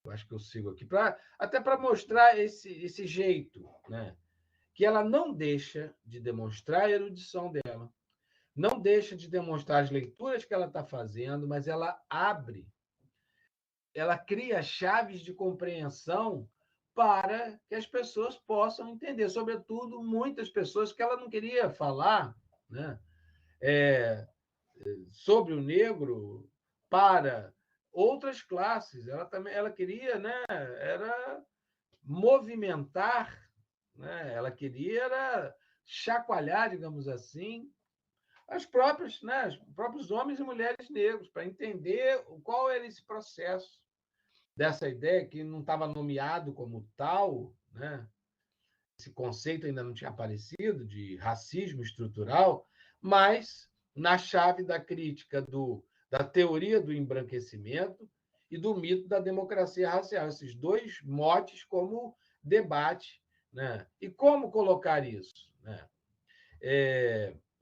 Eu acho que eu sigo aqui, até para mostrar esse jeito, né? Que ela não deixa de demonstrar a erudição dela, não deixa de demonstrar as leituras que ela está fazendo, mas ela cria chaves de compreensão para que as pessoas possam entender, sobretudo muitas pessoas que ela não queria falar, né, sobre o negro para outras classes. Ela queria, né, era movimentar, né, ela queria era chacoalhar, digamos assim, os próprios homens e mulheres negros, para entender qual era esse processo dessa ideia que não estava nomeado como tal, né? Esse conceito ainda não tinha aparecido, de racismo estrutural, mas na chave da crítica da teoria do embranquecimento e do mito da democracia racial, esses dois motes como debate. Né? E como colocar isso? Né?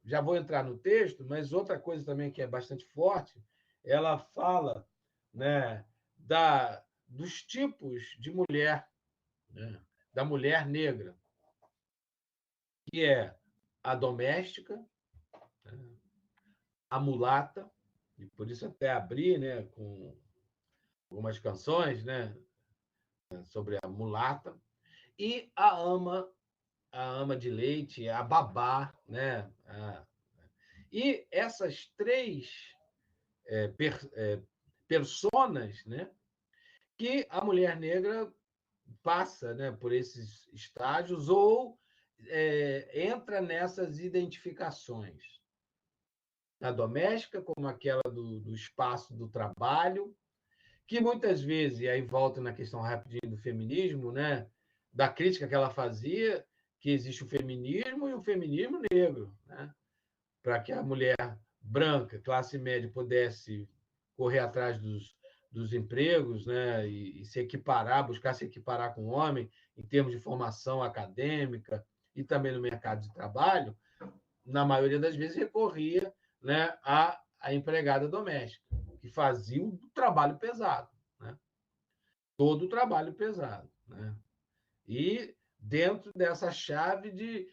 Já vou entrar no texto, mas outra coisa também que é bastante forte, ela fala, né, dos tipos de mulher, né, da mulher negra, que é a doméstica, a mulata, e por isso até abri, né, com algumas canções, né, sobre a mulata, e a ama de leite, a babá, né? E essas três personas, né, que a mulher negra passa, né, por esses estágios ou entra nessas identificações. A doméstica, como aquela do espaço do trabalho, que muitas vezes, e aí volta na questão rapidinho do feminismo, né, da crítica que ela fazia, que existe o feminismo e o feminismo negro, né, para que a mulher branca, classe média, pudesse correr atrás dos empregos, né, e se equiparar, buscar se equiparar com o homem em termos de formação acadêmica e também no mercado de trabalho, na maioria das vezes recorria, né, à empregada doméstica, que fazia o trabalho pesado, né? Todo o trabalho pesado, né? E dentro dessa chave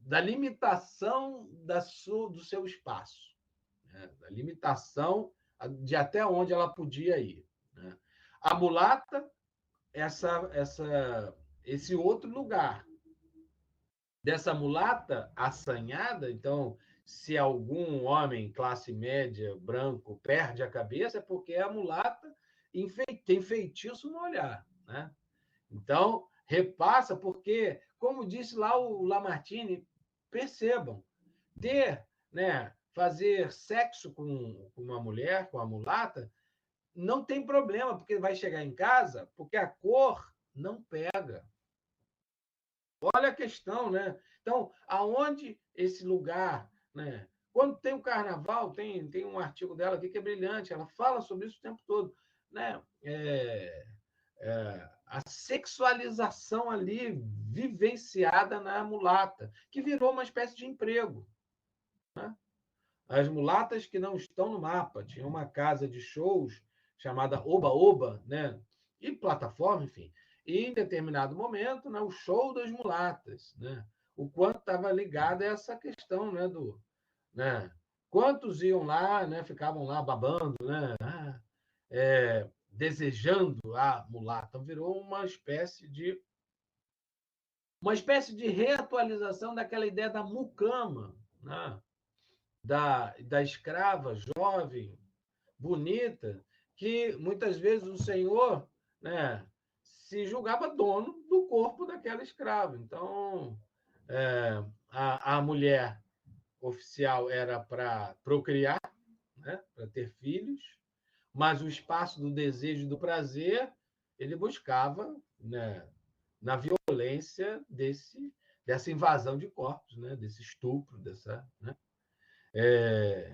da limitação do seu espaço, né? Da limitação de até onde ela podia ir, né? A mulata, esse outro lugar, dessa mulata assanhada. Então, se algum homem classe média branco perde a cabeça, é porque a mulata tem feitiço no olhar, né? Então, repassa, porque, como disse lá o Lamartine, percebam, né, fazer sexo com uma mulher, com a mulata, não tem problema, porque vai chegar em casa, porque a cor não pega. Olha a questão, né? Então, aonde esse lugar, né? Quando tem o carnaval, tem um artigo dela aqui que é brilhante, ela fala sobre isso o tempo todo, né? A sexualização ali vivenciada na mulata, que virou uma espécie de emprego, né? As mulatas que não estão no mapa. Tinha uma casa de shows chamada Oba Oba, né? E plataforma, enfim. E em determinado momento, né, o show das mulatas, né? O quanto estava ligado a essa questão, né, né? Quantos iam lá, né, ficavam lá babando, né? Desejando a mulata. Então, virou uma espécie de reatualização daquela ideia da mucama, né? Da escrava jovem, bonita, que muitas vezes o senhor, né, se julgava dono do corpo daquela escrava. Então, a mulher oficial era para procriar, né, para ter filhos, mas o espaço do desejo e do prazer ele buscava, né, na violência dessa invasão de corpos, né, desse estupro, né?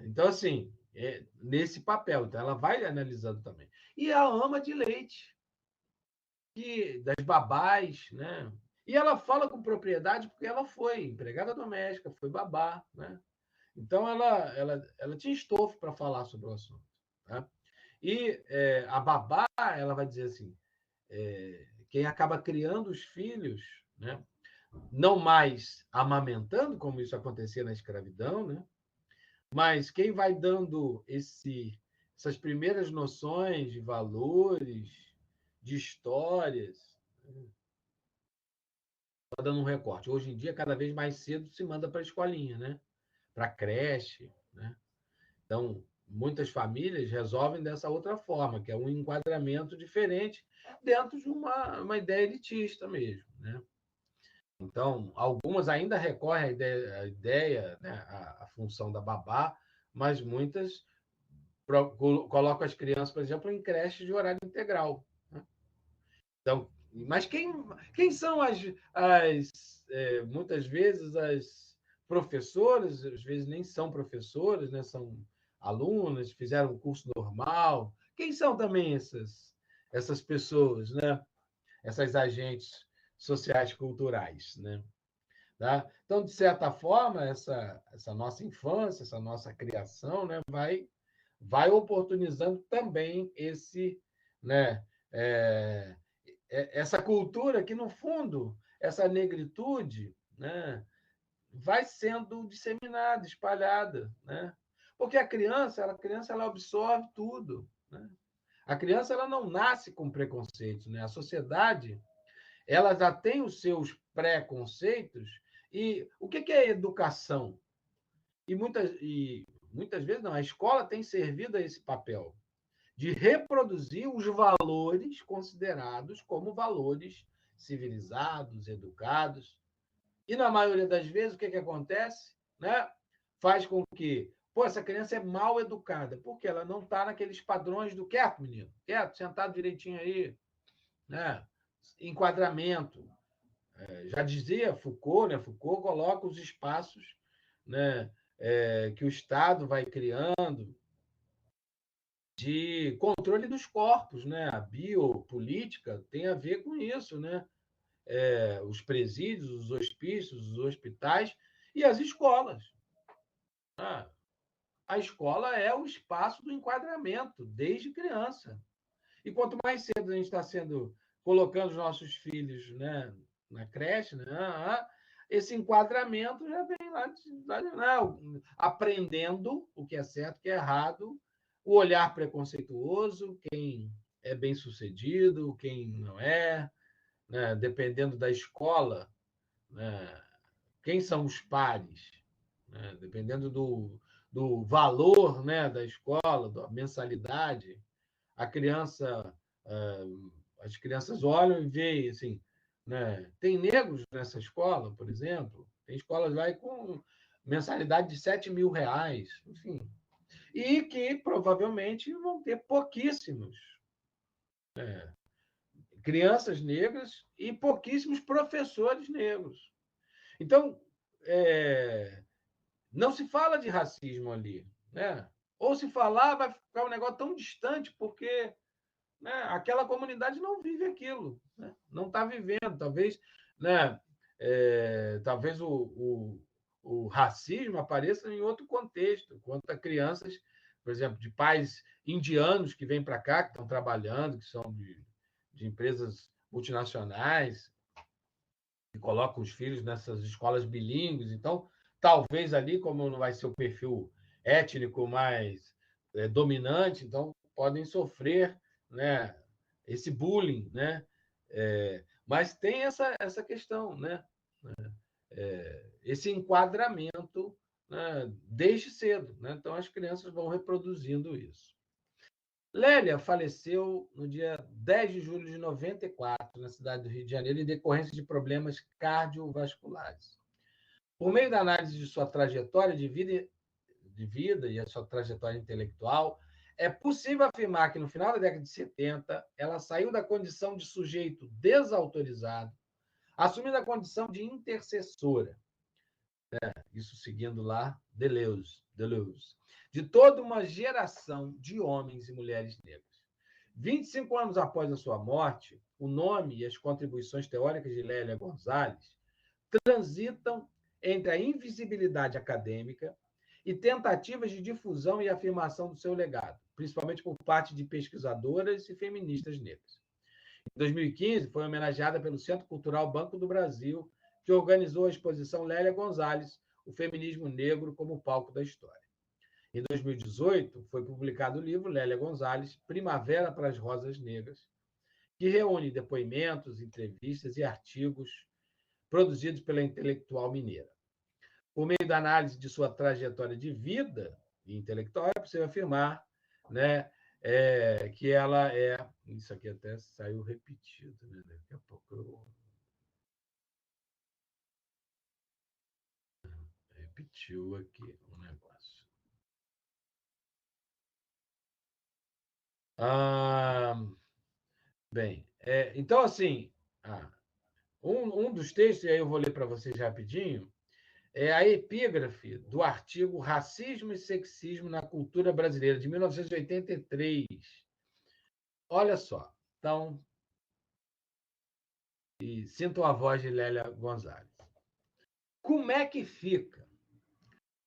Então, assim, nesse papel, então ela vai analisando também. E a ama de leite, das babás, né? E ela fala com propriedade porque ela foi empregada doméstica, foi babá, né? Então, ela tinha estofo para falar sobre o assunto. Tá? E a babá, ela vai dizer assim, quem acaba criando os filhos, né? Não mais amamentando, como isso acontecia na escravidão, né? Mas quem vai dando essas primeiras noções de valores, de histórias, está dando um recorte. Hoje em dia, cada vez mais cedo se manda para a escolinha, né? Para a creche, né? Então, muitas famílias resolvem dessa outra forma, que é um enquadramento diferente dentro de uma ideia elitista mesmo, né? Então, algumas ainda recorrem à ideia, né, à função da babá, mas muitas colocam as crianças, por exemplo, em creches de horário integral, né? Então, mas quem são muitas vezes as professoras, às vezes nem são professoras, né? São alunas, fizeram um curso normal. Quem são também essas pessoas, né? Essas agentes sociais culturais, né? Tá? Então, de certa forma, essa nossa infância, essa nossa criação, né, vai oportunizando também né, essa cultura que, no fundo, essa negritude, né, vai sendo disseminada, espalhada, né? Porque a criança ela absorve tudo, né? A criança ela não nasce com preconceito, né? A sociedade ela já tem os seus preconceitos. E o que é educação? E muitas vezes não, a escola tem servido a esse papel, de reproduzir os valores considerados como valores civilizados, educados. E, na maioria das vezes, o que acontece? Né? Faz com que essa criança é mal educada, porque ela não está naqueles padrões do quieto, menino, quieto, sentado direitinho aí, né? Enquadramento. Já dizia Foucault, né? Foucault coloca os espaços, né? Que o Estado vai criando de controle dos corpos, né? A biopolítica tem a ver com isso, né? Os presídios, os hospícios, os hospitais e as escolas. A escola é o espaço do enquadramento, desde criança. E quanto mais cedo a gente está colocando os nossos filhos, né, na creche, né, esse enquadramento já vem aprendendo o que é certo, o que é errado, o olhar preconceituoso, quem é bem sucedido, quem não é, né, dependendo da escola, né, quem são os pares, né, dependendo do valor, né, da escola, da mensalidade, a criança, as crianças olham e veem assim, né, tem negros nessa escola, por exemplo, tem escolas lá com mensalidade de R$ 7.000, enfim, e que provavelmente vão ter pouquíssimos crianças negras e pouquíssimos professores negros. Então, não se fala de racismo ali, né? Ou se falar, vai ficar um negócio tão distante, porque, né, aquela comunidade não vive aquilo, né? Não está vivendo. Talvez, né, talvez o racismo apareça em outro contexto, quanto a crianças, por exemplo, de pais indianos que vêm para cá, que estão trabalhando, que são de empresas multinacionais, que colocam os filhos nessas escolas bilíngues. Então, talvez ali, como não vai ser o perfil étnico mais dominante, então podem sofrer, né, esse bullying, né? Mas tem essa questão, né? Esse enquadramento, né, desde cedo, né? Então as crianças vão reproduzindo isso. Lélia faleceu no dia 10 de julho de 94, na cidade do Rio de Janeiro, em decorrência de problemas cardiovasculares. Por meio da análise de sua trajetória de vida e a sua trajetória intelectual, é possível afirmar que, no final da década de 70, ela saiu da condição de sujeito desautorizado, assumindo a condição de intercessora, isso seguindo lá Deleuze, de toda uma geração de homens e mulheres negras. 25 anos após a sua morte, o nome e as contribuições teóricas de Lélia Gonzalez transitam entre a invisibilidade acadêmica e tentativas de difusão e afirmação do seu legado, principalmente por parte de pesquisadoras e feministas negras. Em 2015, foi homenageada pelo Centro Cultural Banco do Brasil, que organizou a exposição Lélia Gonzalez, o feminismo negro como palco da história. Em 2018, foi publicado o livro Lélia Gonzalez, Primavera para as Rosas Negras, que reúne depoimentos, entrevistas e artigos produzidos pela intelectual mineira. Por meio da análise de sua trajetória de vida e intelectual, é possível afirmar, né, que ela é... Isso aqui até saiu repetido, né? Daqui a pouco eu... Repetiu aqui um negócio. Bem, então, assim, um dos textos, e aí eu vou ler para vocês rapidinho, é a epígrafe do artigo Racismo e Sexismo na Cultura Brasileira, de 1983. Olha só. Então, e sintam a voz de Lélia Gonzalez. Como é que fica?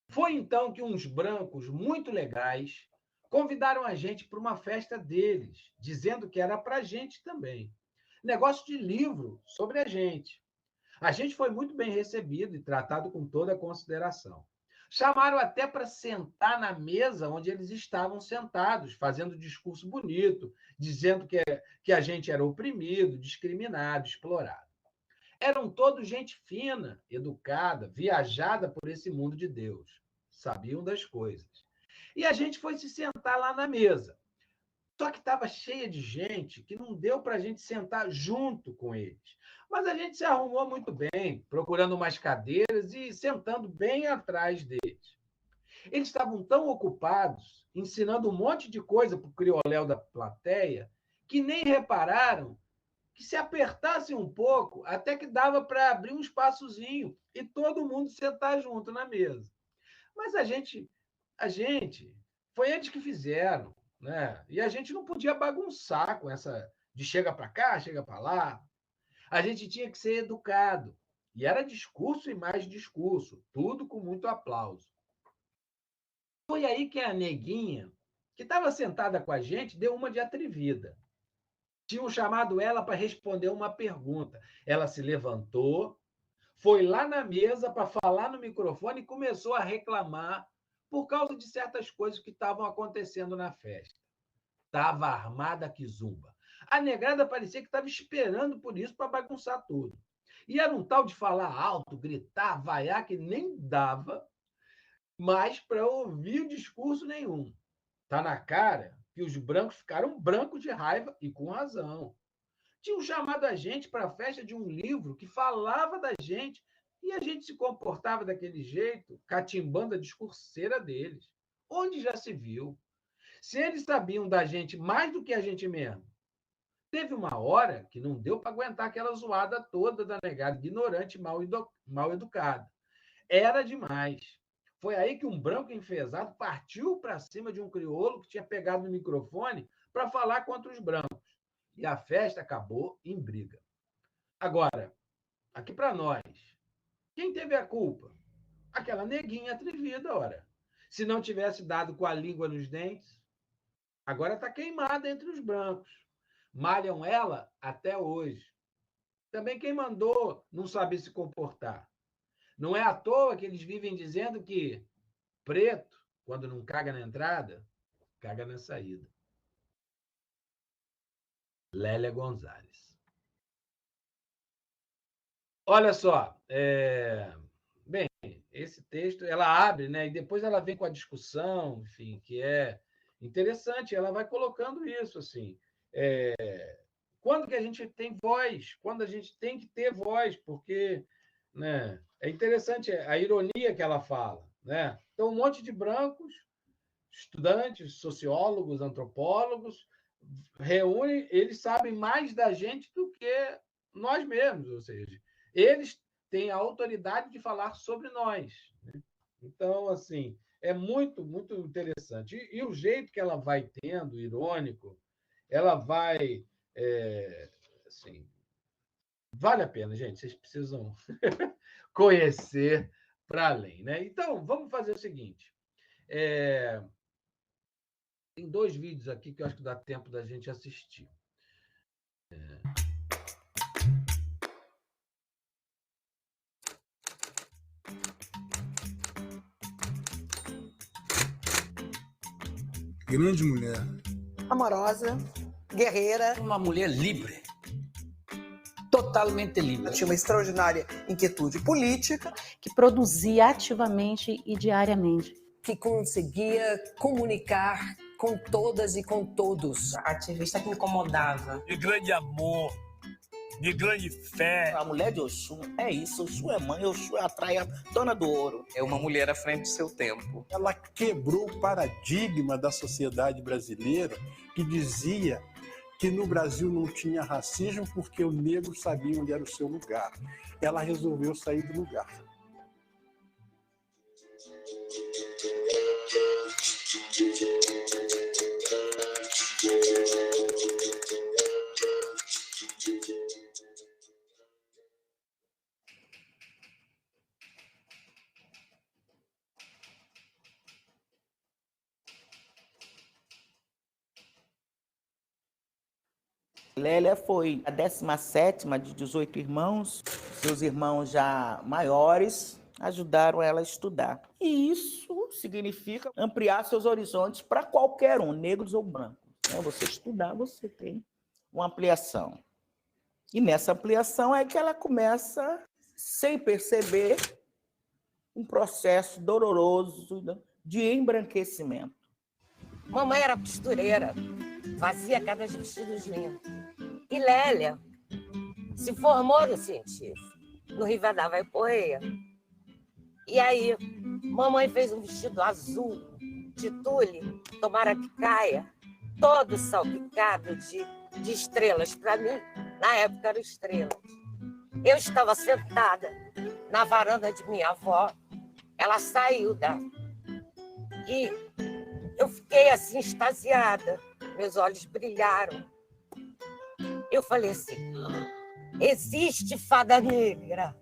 Foi então que uns brancos muito legais convidaram a gente para uma festa deles, dizendo que era para a gente também. Negócio de livro sobre a gente. A gente foi muito bem recebido e tratado com toda a consideração. Chamaram até para sentar na mesa onde eles estavam sentados, fazendo discurso bonito, dizendo que a gente era oprimido, discriminado, explorado. Eram todos gente fina, educada, viajada por esse mundo de Deus. Sabiam das coisas. E a gente foi se sentar lá na mesa. Só que estava cheia de gente que não deu para a gente sentar junto com eles. Mas a gente se arrumou muito bem, procurando umas cadeiras e sentando bem atrás deles. Eles estavam tão ocupados ensinando um monte de coisa para o crioléu da plateia que nem repararam que se apertassem um pouco, até que dava para abrir um espaçozinho e todo mundo sentar junto na mesa. Mas a gente foi eles que fizeram, né? E a gente não podia bagunçar com essa de chega para cá, chega para lá. A gente tinha que ser educado. E era discurso e mais discurso, tudo com muito aplauso. Foi aí que a neguinha, que estava sentada com a gente, deu uma de atrevida. Tinham chamado ela para responder uma pergunta. Ela se levantou, foi lá na mesa para falar no microfone e começou a reclamar por causa de certas coisas que estavam acontecendo na festa. Estava armada que zumba. A negrada parecia que estava esperando por isso para bagunçar tudo. E era um tal de falar alto, gritar, vaiar, que nem dava mais para ouvir discurso nenhum. Está na cara que os brancos ficaram brancos de raiva e com razão. Tinham chamado a gente para a festa de um livro que falava da gente e a gente se comportava daquele jeito, catimbando a discurseira deles. Onde já se viu? Se eles sabiam da gente mais do que a gente mesmo. Teve uma hora que não deu para aguentar aquela zoada toda da negada, ignorante, mal educada. Era demais. Foi aí que um branco enfesado partiu para cima de um crioulo que tinha pegado no microfone para falar contra os brancos. E a festa acabou em briga. Agora, aqui para nós, quem teve a culpa? Aquela neguinha atrevida, ora. Se não tivesse dado com a língua nos dentes, agora está queimada entre os brancos. Malham ela até hoje. Também quem mandou não saber se comportar. Não é à toa que eles vivem dizendo que preto, quando não caga na entrada, caga na saída. Lélia Gonzalez. Olha só, bem, esse texto, ela abre, né? E depois ela vem com a discussão, enfim, que é interessante. Ela vai colocando isso, assim. Quando que a gente tem voz? Quando a gente tem que ter voz? Porque, né, é interessante a ironia que ela fala, né? Então, um monte de brancos, estudantes, sociólogos, antropólogos, reúnem, eles sabem mais da gente do que nós mesmos, ou seja, eles têm a autoridade de falar sobre nós. Né? Então, assim, é muito, muito interessante. E o jeito que ela vai tendo, irônico, ela vai. Assim, vale a pena, gente, vocês precisam conhecer para além. Né? Então, vamos fazer o seguinte. Tem 2 vídeos aqui que eu acho que dá tempo da gente assistir. Grande mulher. Amorosa, guerreira. Uma mulher livre. Totalmente livre. Tinha uma extraordinária inquietude política. Que produzia ativamente e diariamente. Que conseguia comunicar com todas e com todos. A ativista que me incomodava. De grande amor, de grande fé. A mulher de Oxum é isso. Oxum é mãe, Oxum atrai a dona do ouro. É uma mulher à frente do seu tempo. Ela quebrou o paradigma da sociedade brasileira que dizia que no Brasil não tinha racismo porque o negro sabia onde era o seu lugar. Ela resolveu sair do lugar. Lélia foi a 17ª de 18 irmãos. Seus irmãos já maiores ajudaram ela a estudar. E isso significa ampliar seus horizontes para qualquer um, negros ou brancos. Você estudar, você tem uma ampliação. E nessa ampliação é que ela começa, sem perceber, um processo doloroso de embranquecimento. Mamãe era costureira. fazia cada vestido lindo. E Lélia se formou no científico, no Rivadavia Correia. E aí, mamãe fez um vestido azul, de tule, tomara que caia, todo salpicado de estrelas. Para mim, na época, eram estrelas. Eu estava sentada na varanda de minha avó, ela saiu e eu fiquei assim, extasiada, meus olhos brilharam. Eu falei assim, existe fada negra.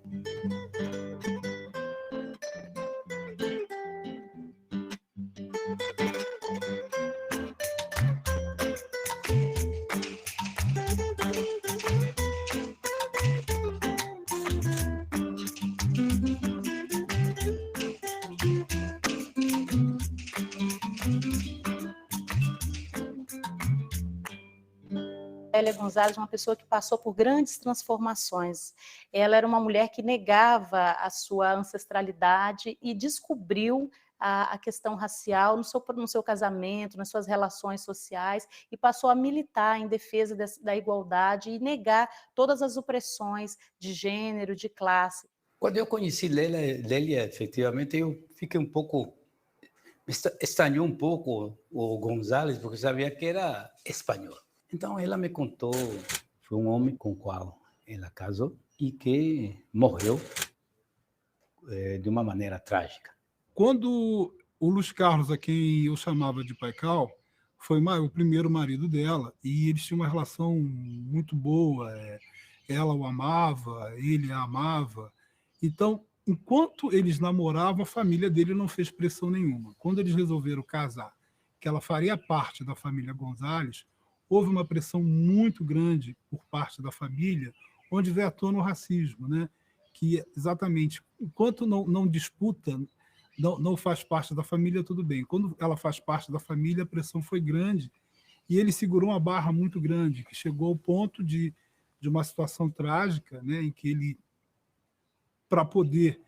Lélia Gonzalez, uma pessoa que passou por grandes transformações. Ela era uma mulher que negava a sua ancestralidade e descobriu a questão racial no seu casamento, nas suas relações sociais, e passou a militar em defesa da igualdade e negar todas as opressões de gênero, de classe. Quando eu conheci Lélia, efetivamente, eu fiquei um pouco... Estranhou um pouco o Gonzalez, porque sabia que era espanhol. Então, ela me contou, foi um homem com o qual ela casou e que morreu de uma maneira trágica. Quando o Luiz Carlos, a quem eu chamava de Pai Cal, foi o primeiro marido dela, e eles tinham uma relação muito boa, ela o amava, ele a amava. Então, enquanto eles namoravam, a família dele não fez pressão nenhuma. Quando eles resolveram casar, que ela faria parte da família Gonzalez, houve uma pressão muito grande por parte da família, onde veio à tona o racismo, né? Que exatamente, enquanto não disputa, não faz parte da família, tudo bem. Quando ela faz parte da família, a pressão foi grande, e ele segurou uma barra muito grande, que chegou ao ponto de uma situação trágica, né? Em que ele, para poder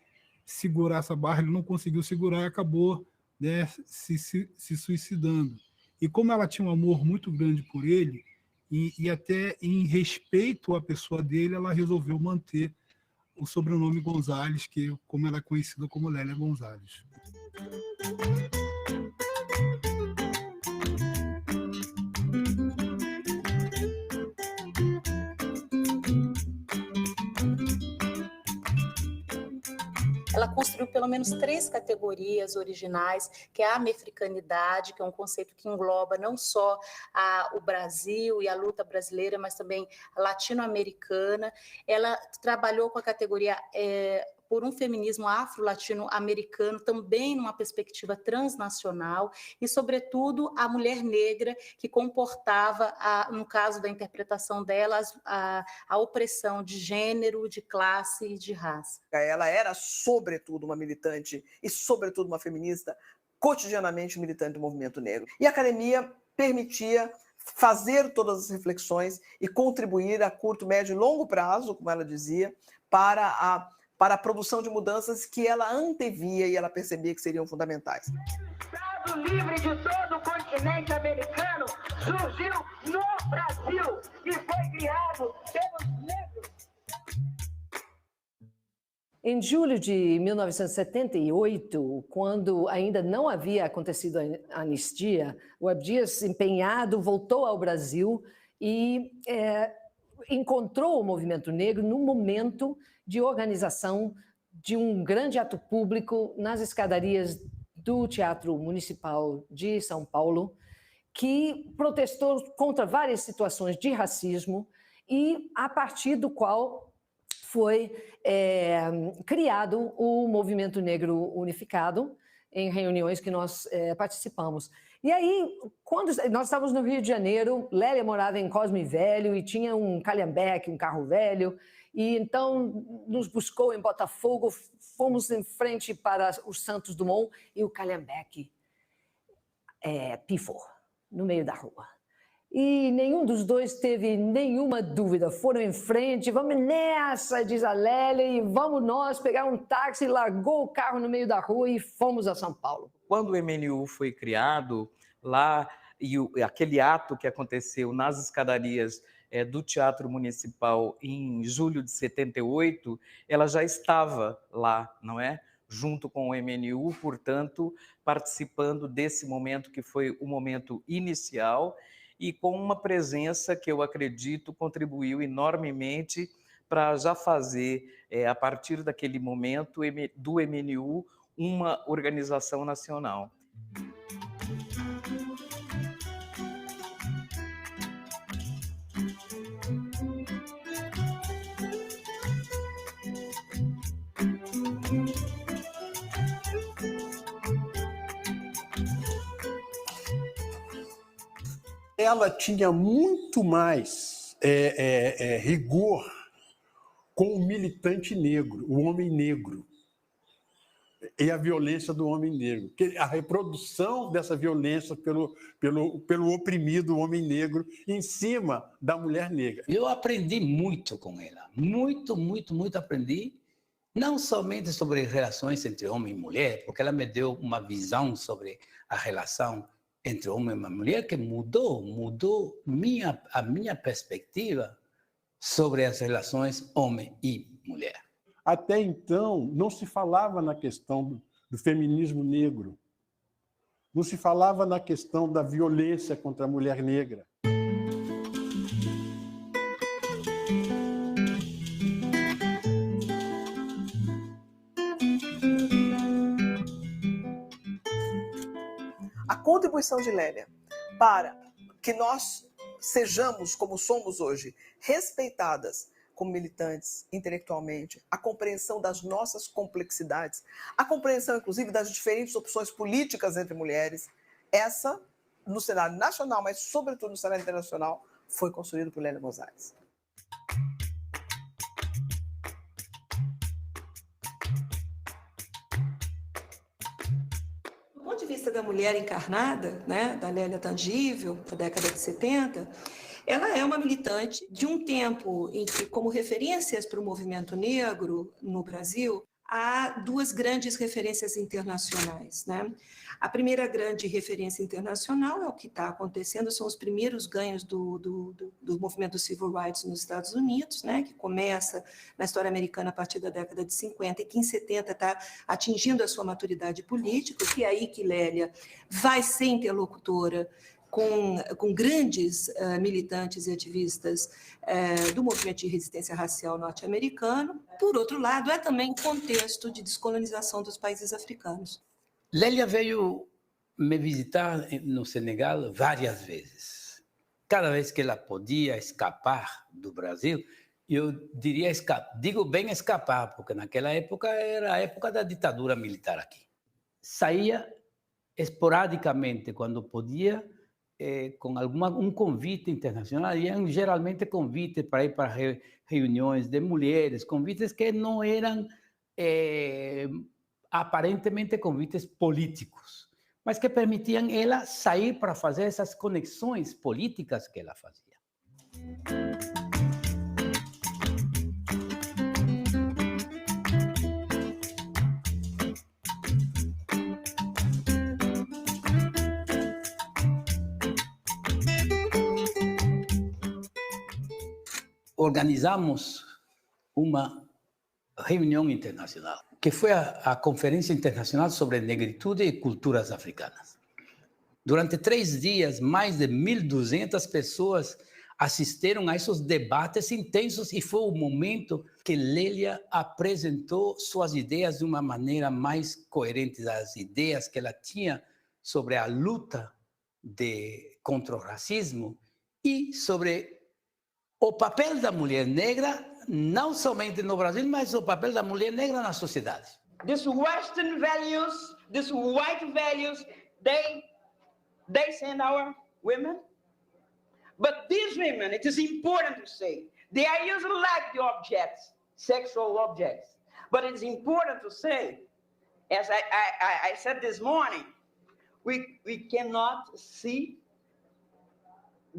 segurar essa barra, ele não conseguiu segurar e acabou, né, se suicidando. E como ela tinha um amor muito grande por ele, e até em respeito à pessoa dele, ela resolveu manter o sobrenome Gonzalez, que como ela é conhecida como Lélia Gonzalez. Ela construiu pelo menos 3 categorias originais, que é a americanidade, que é um conceito que engloba não só o Brasil e a luta brasileira, mas também a latino-americana. Ela trabalhou com a categoria por um feminismo afro-latino-americano, também numa perspectiva transnacional, e, sobretudo, a mulher negra, que comportava, no caso da interpretação dela, a opressão de gênero, de classe e de raça. Ela era, sobretudo, uma militante e, sobretudo, uma feminista, cotidianamente militante do movimento negro. E a academia permitia fazer todas as reflexões e contribuir a curto, médio e longo prazo, como ela dizia, para a produção de mudanças que ela antevia e ela percebia que seriam fundamentais. O Estado livre de todo o continente americano surgiu no Brasil e foi criado pelos negros. Em julho de 1978, quando ainda não havia acontecido a anistia, o Abdias, empenhado, voltou ao Brasil e encontrou o movimento negro no momento de organização de um grande ato público nas escadarias do Teatro Municipal de São Paulo, que protestou contra várias situações de racismo e a partir do qual foi criado o Movimento Negro Unificado, em reuniões que nós participamos. E aí, quando nós estávamos no Rio de Janeiro, Lélia morava em Cosme Velho e tinha um Calhambeque, um carro velho, e então nos buscou em Botafogo, fomos em frente para o Santos Dumont e o Calhambeque pifou no meio da rua. E nenhum dos dois teve nenhuma dúvida, foram em frente, vamos nessa, diz a Lélia, e vamos nós pegar um táxi, largou o carro no meio da rua e fomos a São Paulo. Quando o MNU foi criado, lá e aquele ato que aconteceu nas escadarias do Teatro Municipal em julho de 78, ela já estava lá, não é? Junto com o MNU, portanto, participando desse momento que foi o momento inicial e com uma presença que eu acredito contribuiu enormemente para já fazer, a partir daquele momento, do MNU, uma organização nacional. Ela tinha muito mais rigor com o militante negro, o homem negro, e a violência do homem negro, a reprodução dessa violência pelo oprimido homem negro em cima da mulher negra. Eu aprendi muito com ela, muito aprendi, não somente sobre relações entre homem e mulher, porque ela me deu uma visão sobre a relação entre homem e mulher que mudou a minha perspectiva sobre as relações homem e mulher. Até então, não se falava na questão do feminismo negro, não se falava na questão da violência contra a mulher negra. A contribuição de Lélia para que nós sejamos como somos hoje, respeitadas como militantes intelectualmente, a compreensão das nossas complexidades, a compreensão, inclusive, das diferentes opções políticas entre mulheres, essa, no cenário nacional, mas, sobretudo, no cenário internacional, foi construída por Lélia Gonzalez. Do ponto de vista da mulher encarnada, né, da Lélia tangível, da década de 70, ela é uma militante de um tempo em que, como referências para o movimento negro no Brasil, há duas grandes referências internacionais, né? A primeira grande referência internacional é o que está acontecendo, são os primeiros ganhos do movimento Civil Rights nos Estados Unidos, né? Que começa na história americana a partir da década de 50 e que em 70 está atingindo a sua maturidade política, que é aí que Lélia vai ser interlocutora com grandes militantes e ativistas do movimento de resistência racial norte-americano. Por outro lado, é também um contexto de descolonização dos países africanos. Lélia veio me visitar no Senegal várias vezes. Cada vez que ela podia escapar do Brasil, eu diria digo bem escapar, porque naquela época era a época da ditadura militar aqui. Saía esporadicamente, quando podia, com um convite internacional, e geralmente convites para ir para reuniões de mulheres, convites que não eram aparentemente convites políticos, mas que permitiam ela sair para fazer essas conexões políticas que ela fazia. Organizamos uma reunião internacional, que foi a Conferência Internacional sobre Negritude e Culturas Africanas. Durante 3 dias, mais de 1.200 pessoas assistiram a esses debates intensos e foi o momento que Lélia apresentou suas ideias de uma maneira mais coerente, as ideias que ela tinha sobre a luta contra o racismo e sobre o papel da mulher negra, não somente no Brasil, mas o papel da mulher negra na sociedade. These Western values, these white values, they send our women. But these women, it is important to say, they are usually like the objects, sexual objects. But it is important to say, as I said this morning, we cannot see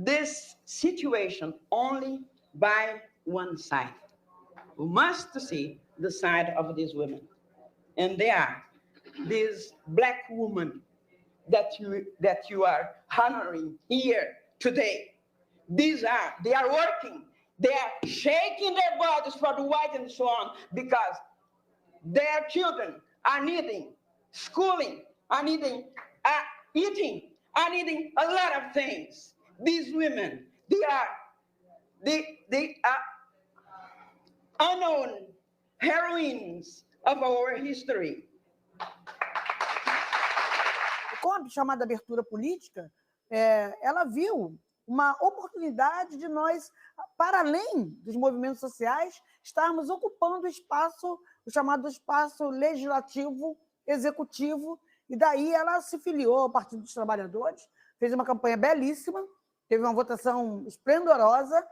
this situation only by one side. We must see the side of these women. And they are these black women that you are honoring here today. They are working. They are shaking their bodies for the white and so on, because their children are needing schooling, are needing eating, are needing a lot of things. These women, they are unknown heroines of our history. Com a chamada abertura política, ela viu uma oportunidade de nós, para além dos movimentos sociais, estarmos ocupando o espaço, o chamado espaço legislativo, executivo, e daí ela se filiou ao Partido dos Trabalhadores, fez uma campanha belíssima, teve uma votação esplendorosa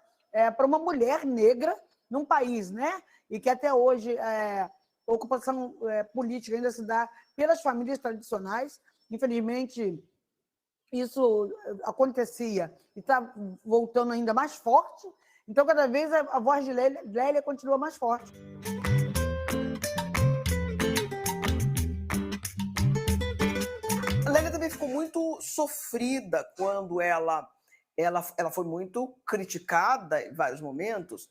para uma mulher negra num país, né? E que até hoje a ocupação política ainda se dá pelas famílias tradicionais. Infelizmente, isso acontecia e está voltando ainda mais forte. Então, cada vez a voz de Lélia continua mais forte. A Lélia também ficou muito sofrida quando ela foi muito criticada em vários momentos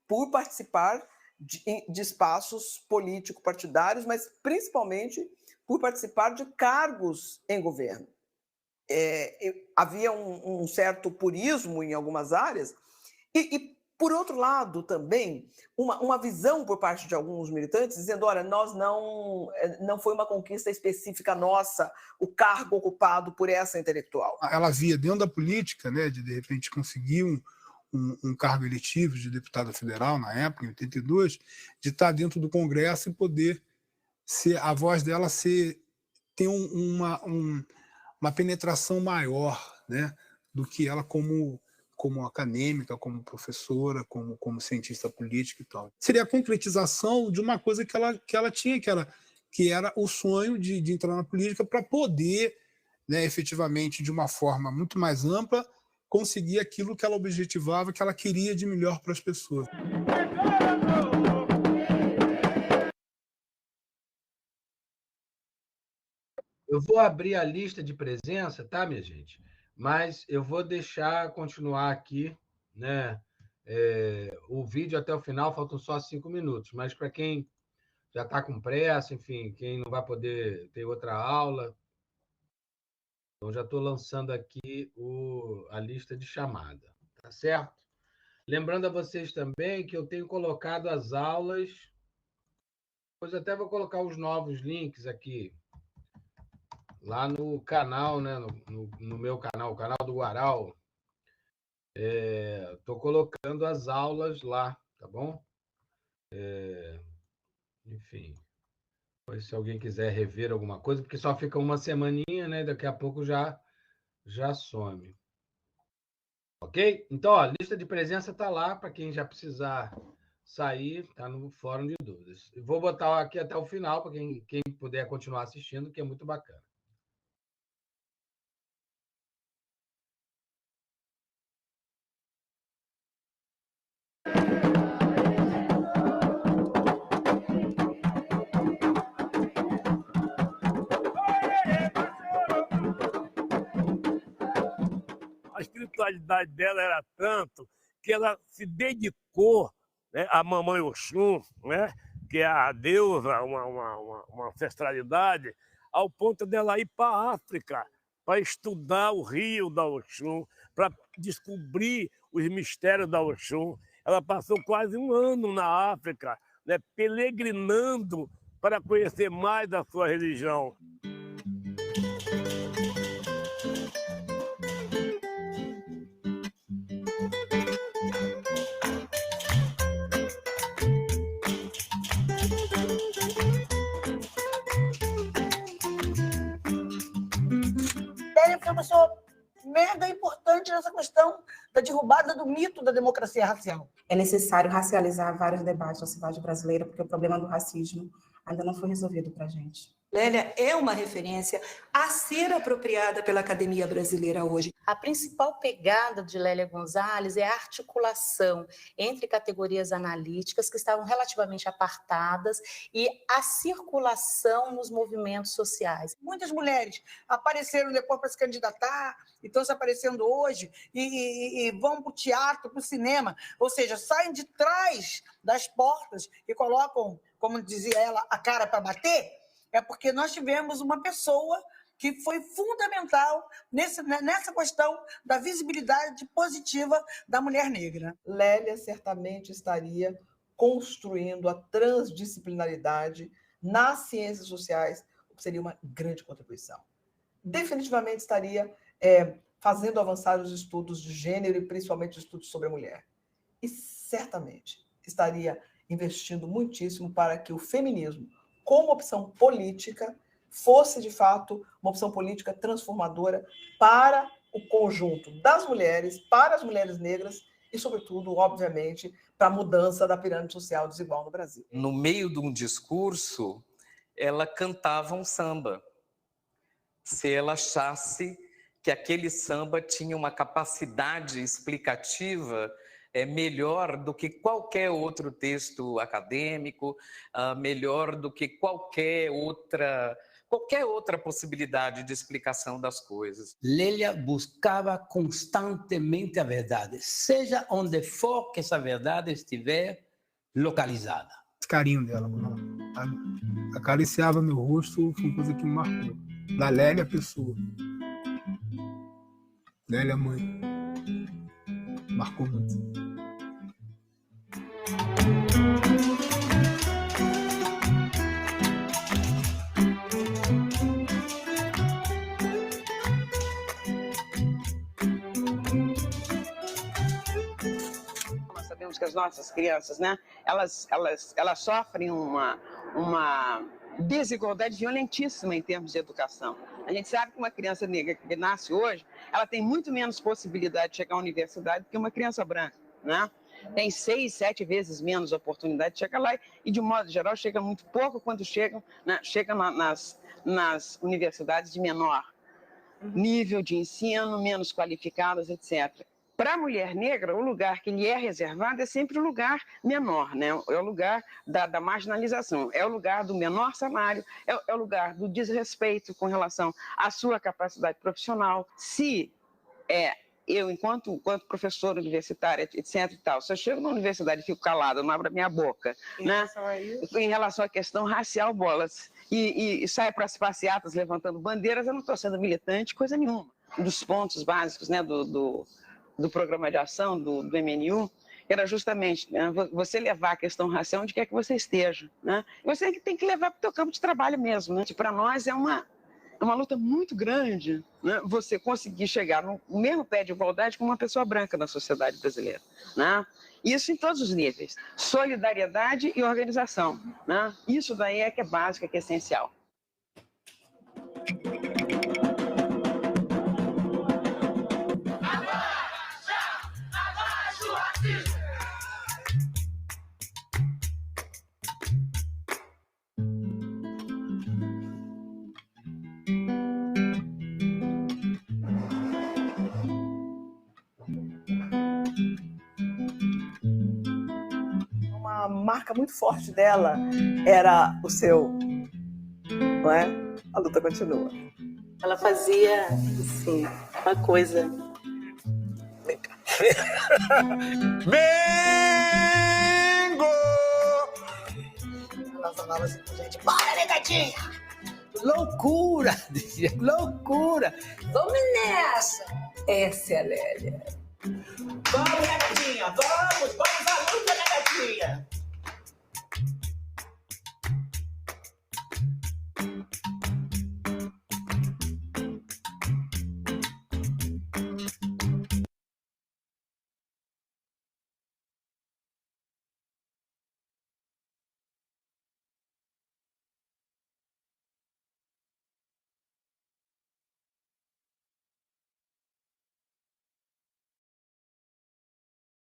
por participar de espaços político-partidários, mas principalmente por participar de cargos em governo. Havia um certo purismo em algumas áreas e, por outro lado, também uma visão por parte de alguns militantes dizendo: olha, nós não foi uma conquista específica nossa o cargo ocupado por essa intelectual. Ela via dentro da política, né, de repente conseguir um cargo eletivo de deputada federal na época, em 82, de estar dentro do Congresso e poder ser a voz dela ter uma penetração maior, né, do que ela como acadêmica, como professora, como cientista política e tal. Seria a concretização de uma coisa que ela tinha, que era o sonho de entrar na política para poder, né, efetivamente, de uma forma muito mais ampla, conseguir aquilo que ela objetivava, que ela queria de melhor para as pessoas. Eu vou abrir a lista de presença, tá, minha gente? Mas eu vou deixar continuar aqui, né, o vídeo até o final, faltam só 5 minutos, mas para quem já está com pressa, enfim, quem não vai poder ter outra aula, então já estou lançando aqui a lista de chamada, tá certo? Lembrando a vocês também que eu tenho colocado as aulas, depois até vou colocar os novos links aqui, lá no canal, né, no meu canal, o canal do Guaral. Estou colocando as aulas lá, tá bom? Enfim, se alguém quiser rever alguma coisa, porque só fica uma semaninha, né? Daqui a pouco já some. Ok? Então, ó, a lista de presença está lá, para quem já precisar sair, está no Fórum de Dúvidas. Eu vou botar aqui até o final, para quem puder continuar assistindo, que é muito bacana. A espiritualidade dela era tanto que ela se dedicou, né, à Mamãe Oxum, né, que é a deusa, uma ancestralidade, ao ponto dela ir para a África, para estudar o rio da Oxum, para descobrir os mistérios da Oxum. Ela passou quase 1 ano na África, né, peregrinando para conhecer mais da sua religião. Ele foi uma pessoa mega importante nessa questão da derrubada do mito da democracia racial. É necessário racializar vários debates na sociedade brasileira, porque o problema do racismo ainda não foi resolvido para a gente. Lélia é uma referência a ser apropriada pela academia brasileira hoje. A principal pegada de Lélia Gonzalez é a articulação entre categorias analíticas que estavam relativamente apartadas e a circulação nos movimentos sociais. Muitas mulheres apareceram depois para se candidatar, e estão se aparecendo hoje, e vão para o teatro, para o cinema, ou seja, saem de trás das portas e colocam, como dizia ela, a cara para bater. É porque nós tivemos uma pessoa que foi fundamental nessa questão da visibilidade positiva da mulher negra. Lélia certamente estaria construindo a transdisciplinaridade nas ciências sociais, o que seria uma grande contribuição. Definitivamente estaria fazendo avançar os estudos de gênero e principalmente os estudos sobre a mulher. E certamente estaria investindo muitíssimo para que o feminismo, como opção política, fosse, de fato, uma opção política transformadora para o conjunto das mulheres, para as mulheres negras e, sobretudo, obviamente, para a mudança da pirâmide social desigual no Brasil. No meio de um discurso, ela cantava um samba. Se ela achasse que aquele samba tinha uma capacidade explicativa melhor do que qualquer outro texto acadêmico, melhor do que qualquer outra possibilidade de explicação das coisas. Lélia buscava constantemente a verdade, seja onde for que essa verdade estiver localizada. Esse carinho dela, quando ela acariciava meu rosto, foi uma coisa que me marcou. Da Lélia pessoa. Lélia mãe. Marcou muito. Nós sabemos que as nossas crianças, né, elas sofrem uma desigualdade violentíssima em termos de educação. A gente sabe que uma criança negra que nasce hoje, ela tem muito menos possibilidade de chegar à universidade do que uma criança branca, né? Tem 6, 7 vezes menos oportunidade de chegar lá e, de modo geral, chega muito pouco quando chegam nas universidades de menor nível de ensino, menos qualificadas, etc. Para a mulher negra, o lugar que lhe é reservado é sempre o lugar menor, né? É o lugar da marginalização, é o lugar do menor salário, é o lugar do desrespeito com relação à sua capacidade profissional. Se eu, enquanto professora universitária, etc. e tal, se eu chego na universidade e fico calada, não abro a minha boca, né? Em relação à questão racial, bolas, e saio para as passeatas levantando bandeiras, eu não estou sendo militante, coisa nenhuma. Um dos pontos básicos, né, do programa de ação do MNU era justamente, né, você levar a questão racial onde quer que você esteja, né? Você tem que levar para o teu campo de trabalho mesmo, né? Para nós é uma luta muito grande, né, você conseguir chegar no mesmo pé de igualdade com uma pessoa branca na sociedade brasileira, né? Isso em todos os níveis. Solidariedade e organização, né? Isso daí é que é básico, é que é essencial. Uma marca muito forte dela era o seu, não é? A luta continua. Ela fazia, assim, uma coisa... Mengo! Ela falava assim pra gente, bora, negadinha! Loucura! Dizia, loucura! Vamos nessa! Essa é a Lélia. Vamos, negadinha, vamos!